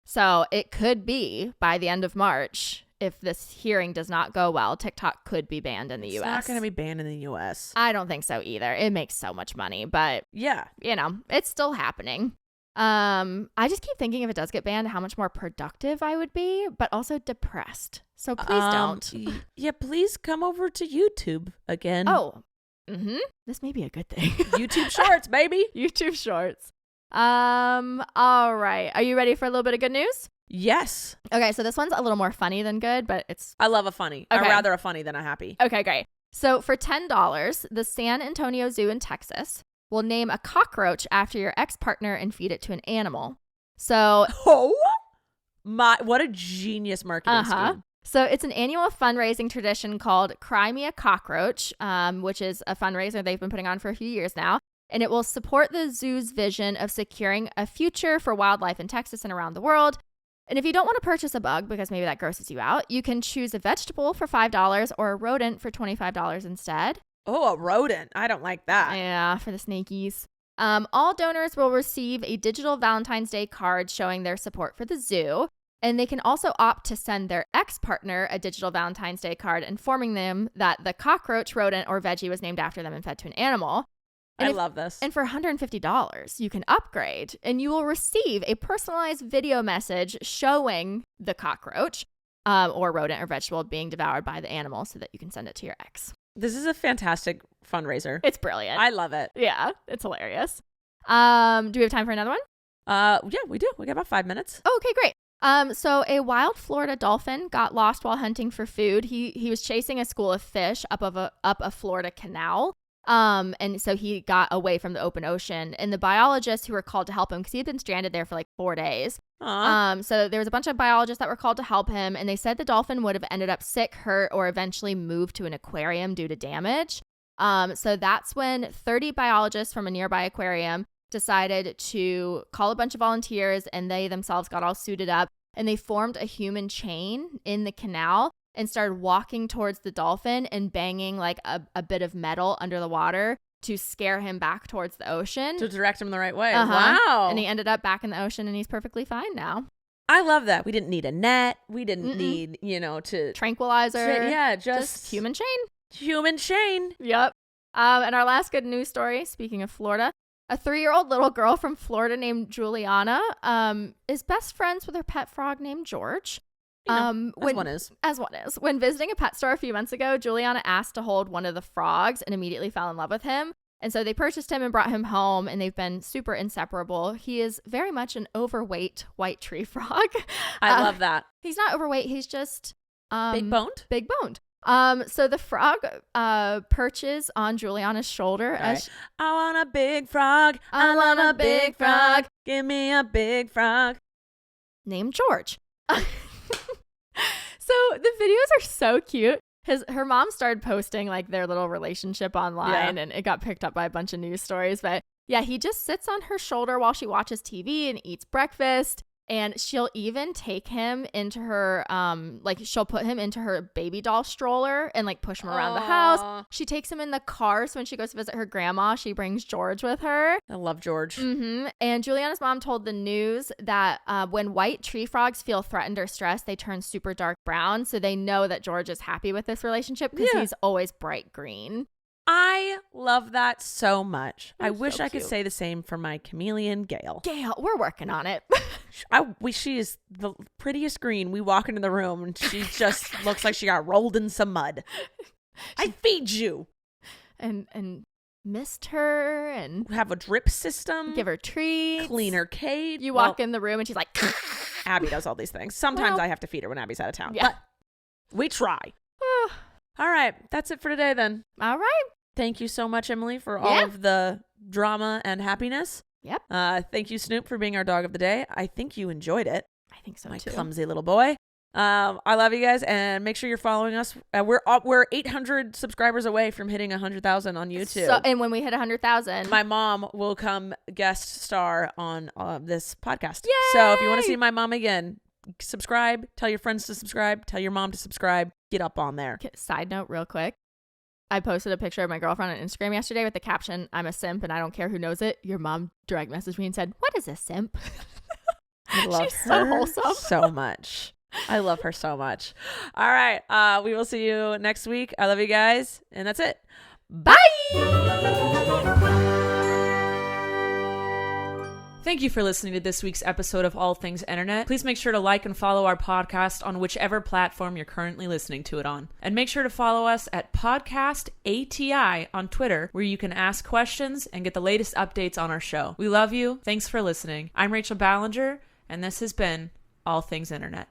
[SPEAKER 2] So it could be by the end of March, if this hearing does not go well, TikTok could be banned in the U.S.
[SPEAKER 1] It's not going to be banned in the U.S.
[SPEAKER 2] I don't think so either. It makes so much money, but
[SPEAKER 1] yeah,
[SPEAKER 2] it's still happening. I just keep thinking if it does get banned, how much more productive I would be, but also depressed. So please don't.
[SPEAKER 1] Yeah, please come over to YouTube again.
[SPEAKER 2] Oh, this may be a good thing.
[SPEAKER 1] YouTube Shorts, baby.
[SPEAKER 2] YouTube Shorts. All right. Are you ready for a little bit of good news?
[SPEAKER 1] Yes.
[SPEAKER 2] Okay, so this one's a little more funny than good, but
[SPEAKER 1] I love a funny.
[SPEAKER 2] Okay.
[SPEAKER 1] I'd rather a funny than a happy.
[SPEAKER 2] Okay, great. So for $10, the San Antonio Zoo in Texas will name a cockroach after your ex-partner and feed it to an animal. So
[SPEAKER 1] what a genius marketing scheme.
[SPEAKER 2] So it's an annual fundraising tradition called Cry Me a Cockroach, which is a fundraiser they've been putting on for a few years now. And it will support the zoo's vision of securing a future for wildlife in Texas and around the world. And if you don't want to purchase a bug, because maybe that grosses you out, you can choose a vegetable for $5 or a rodent for $25 instead.
[SPEAKER 1] Oh, a rodent. I don't like that.
[SPEAKER 2] Yeah, for the snakies. All donors will receive a digital Valentine's Day card showing their support for the zoo. And they can also opt to send their ex-partner a digital Valentine's Day card informing them that the cockroach, rodent, or veggie was named after them and fed to an animal.
[SPEAKER 1] I love this.
[SPEAKER 2] And for $150, you can upgrade and you will receive a personalized video message showing the cockroach or rodent or vegetable being devoured by the animal so that you can send it to your ex.
[SPEAKER 1] This is a fantastic fundraiser.
[SPEAKER 2] It's brilliant.
[SPEAKER 1] I love it.
[SPEAKER 2] Yeah, it's hilarious. Do we have time for another one?
[SPEAKER 1] Yeah, we do. We got about 5 minutes.
[SPEAKER 2] Oh, okay, great. So a wild Florida dolphin got lost while hunting for food. He was chasing a school of fish up a Florida canal. And so he got away from the open ocean, and the biologists who were called to help him, because he had been stranded there for like 4 days. So there was a bunch of biologists that were called to help him, and they said the dolphin would have ended up sick, hurt, or eventually moved to an aquarium due to damage. So that's when 30 biologists from a nearby aquarium decided to call a bunch of volunteers, and they themselves got all suited up, and they formed a human chain in the canal and started walking towards the dolphin and banging like a bit of metal under the water to scare him back towards the ocean.
[SPEAKER 1] To direct him the right way. Wow.
[SPEAKER 2] And he ended up back in the ocean and he's perfectly fine now.
[SPEAKER 1] I love that. We didn't need a net. We didn't need, to...
[SPEAKER 2] Tranquilizer.
[SPEAKER 1] Yeah, just
[SPEAKER 2] human chain.
[SPEAKER 1] Human chain.
[SPEAKER 2] Yep. And our last good news story, speaking of Florida, a 3-year-old little girl from Florida named Juliana is best friends with her pet frog named George.
[SPEAKER 1] As one is.
[SPEAKER 2] When visiting a pet store a few months ago, Juliana asked to hold one of the frogs and immediately fell in love with him. And so they purchased him and brought him home, and they've been super inseparable. He is very much an overweight white tree frog.
[SPEAKER 1] I love that.
[SPEAKER 2] He's not overweight. He's just
[SPEAKER 1] big boned.
[SPEAKER 2] So the frog perches on Juliana's shoulder.
[SPEAKER 1] Right. I want a big frog. I want a big frog. Give me a big frog.
[SPEAKER 2] Named George. So the videos are so cute. Her mom started posting like their little relationship online, and it got picked up by a bunch of news stories. But yeah, he just sits on her shoulder while she watches TV and eats breakfast. And she'll even take him into her, like she'll put him into her baby doll stroller and like push him around the house. She takes him in the car. So when she goes to visit her grandma, she brings George with her.
[SPEAKER 1] I love George.
[SPEAKER 2] Mm-hmm. And Juliana's mom told the news that when white tree frogs feel threatened or stressed, they turn super dark brown. So they know that George is happy with this relationship because he's always bright green.
[SPEAKER 1] I love that so much. I wish
[SPEAKER 2] so
[SPEAKER 1] I could
[SPEAKER 2] cute.
[SPEAKER 1] say the same for my chameleon, Gail.
[SPEAKER 2] Gail, we're working on it.
[SPEAKER 1] She is the prettiest green. We walk into the room and she just looks like she got rolled in some mud. I feed you.
[SPEAKER 2] And mist her and
[SPEAKER 1] Have a drip system.
[SPEAKER 2] give her treats.
[SPEAKER 1] Clean her cage.
[SPEAKER 2] You walk in the room and she's like,
[SPEAKER 1] Abby does all these things. Sometimes
[SPEAKER 2] Well,
[SPEAKER 1] I have to feed her when Abby's out of town.
[SPEAKER 2] yeah.
[SPEAKER 1] But we try. All right. That's it for today then.
[SPEAKER 2] all right.
[SPEAKER 1] Thank you so much, Emily, for all of the drama and happiness.
[SPEAKER 2] Yep.
[SPEAKER 1] Thank you, Snoop, for being our dog of the day. I think you enjoyed it.
[SPEAKER 2] I think so
[SPEAKER 1] My
[SPEAKER 2] too.
[SPEAKER 1] clumsy little boy. I love you guys, and make sure you're following us. We're 800 subscribers away from hitting 100,000 on YouTube.
[SPEAKER 2] So, and when we hit 100,000,
[SPEAKER 1] My mom will come guest star on this podcast.
[SPEAKER 2] Yay!
[SPEAKER 1] So if you want to see my mom again, subscribe. Tell your friends to subscribe. Tell your mom to subscribe. Get up on there.
[SPEAKER 2] Side note, real quick. I posted a picture of my girlfriend on Instagram yesterday with the caption, "I'm a simp and I don't care who knows it." Your mom direct messaged me and said, "What is a simp?"
[SPEAKER 1] I love
[SPEAKER 2] She's
[SPEAKER 1] her
[SPEAKER 2] so wholesome.
[SPEAKER 1] so much. I love her so much. All right. We will see you next week. I love you guys. And that's it. Bye. Thank you for listening to this week's episode of All Things Internet. Please make sure to like and follow our podcast on whichever platform you're currently listening to it on. And make sure to follow us at Podcast ATI on Twitter, where you can ask questions and get the latest updates on our show. We love you. Thanks for listening. I'm Rachel Ballinger, and this has been All Things Internet.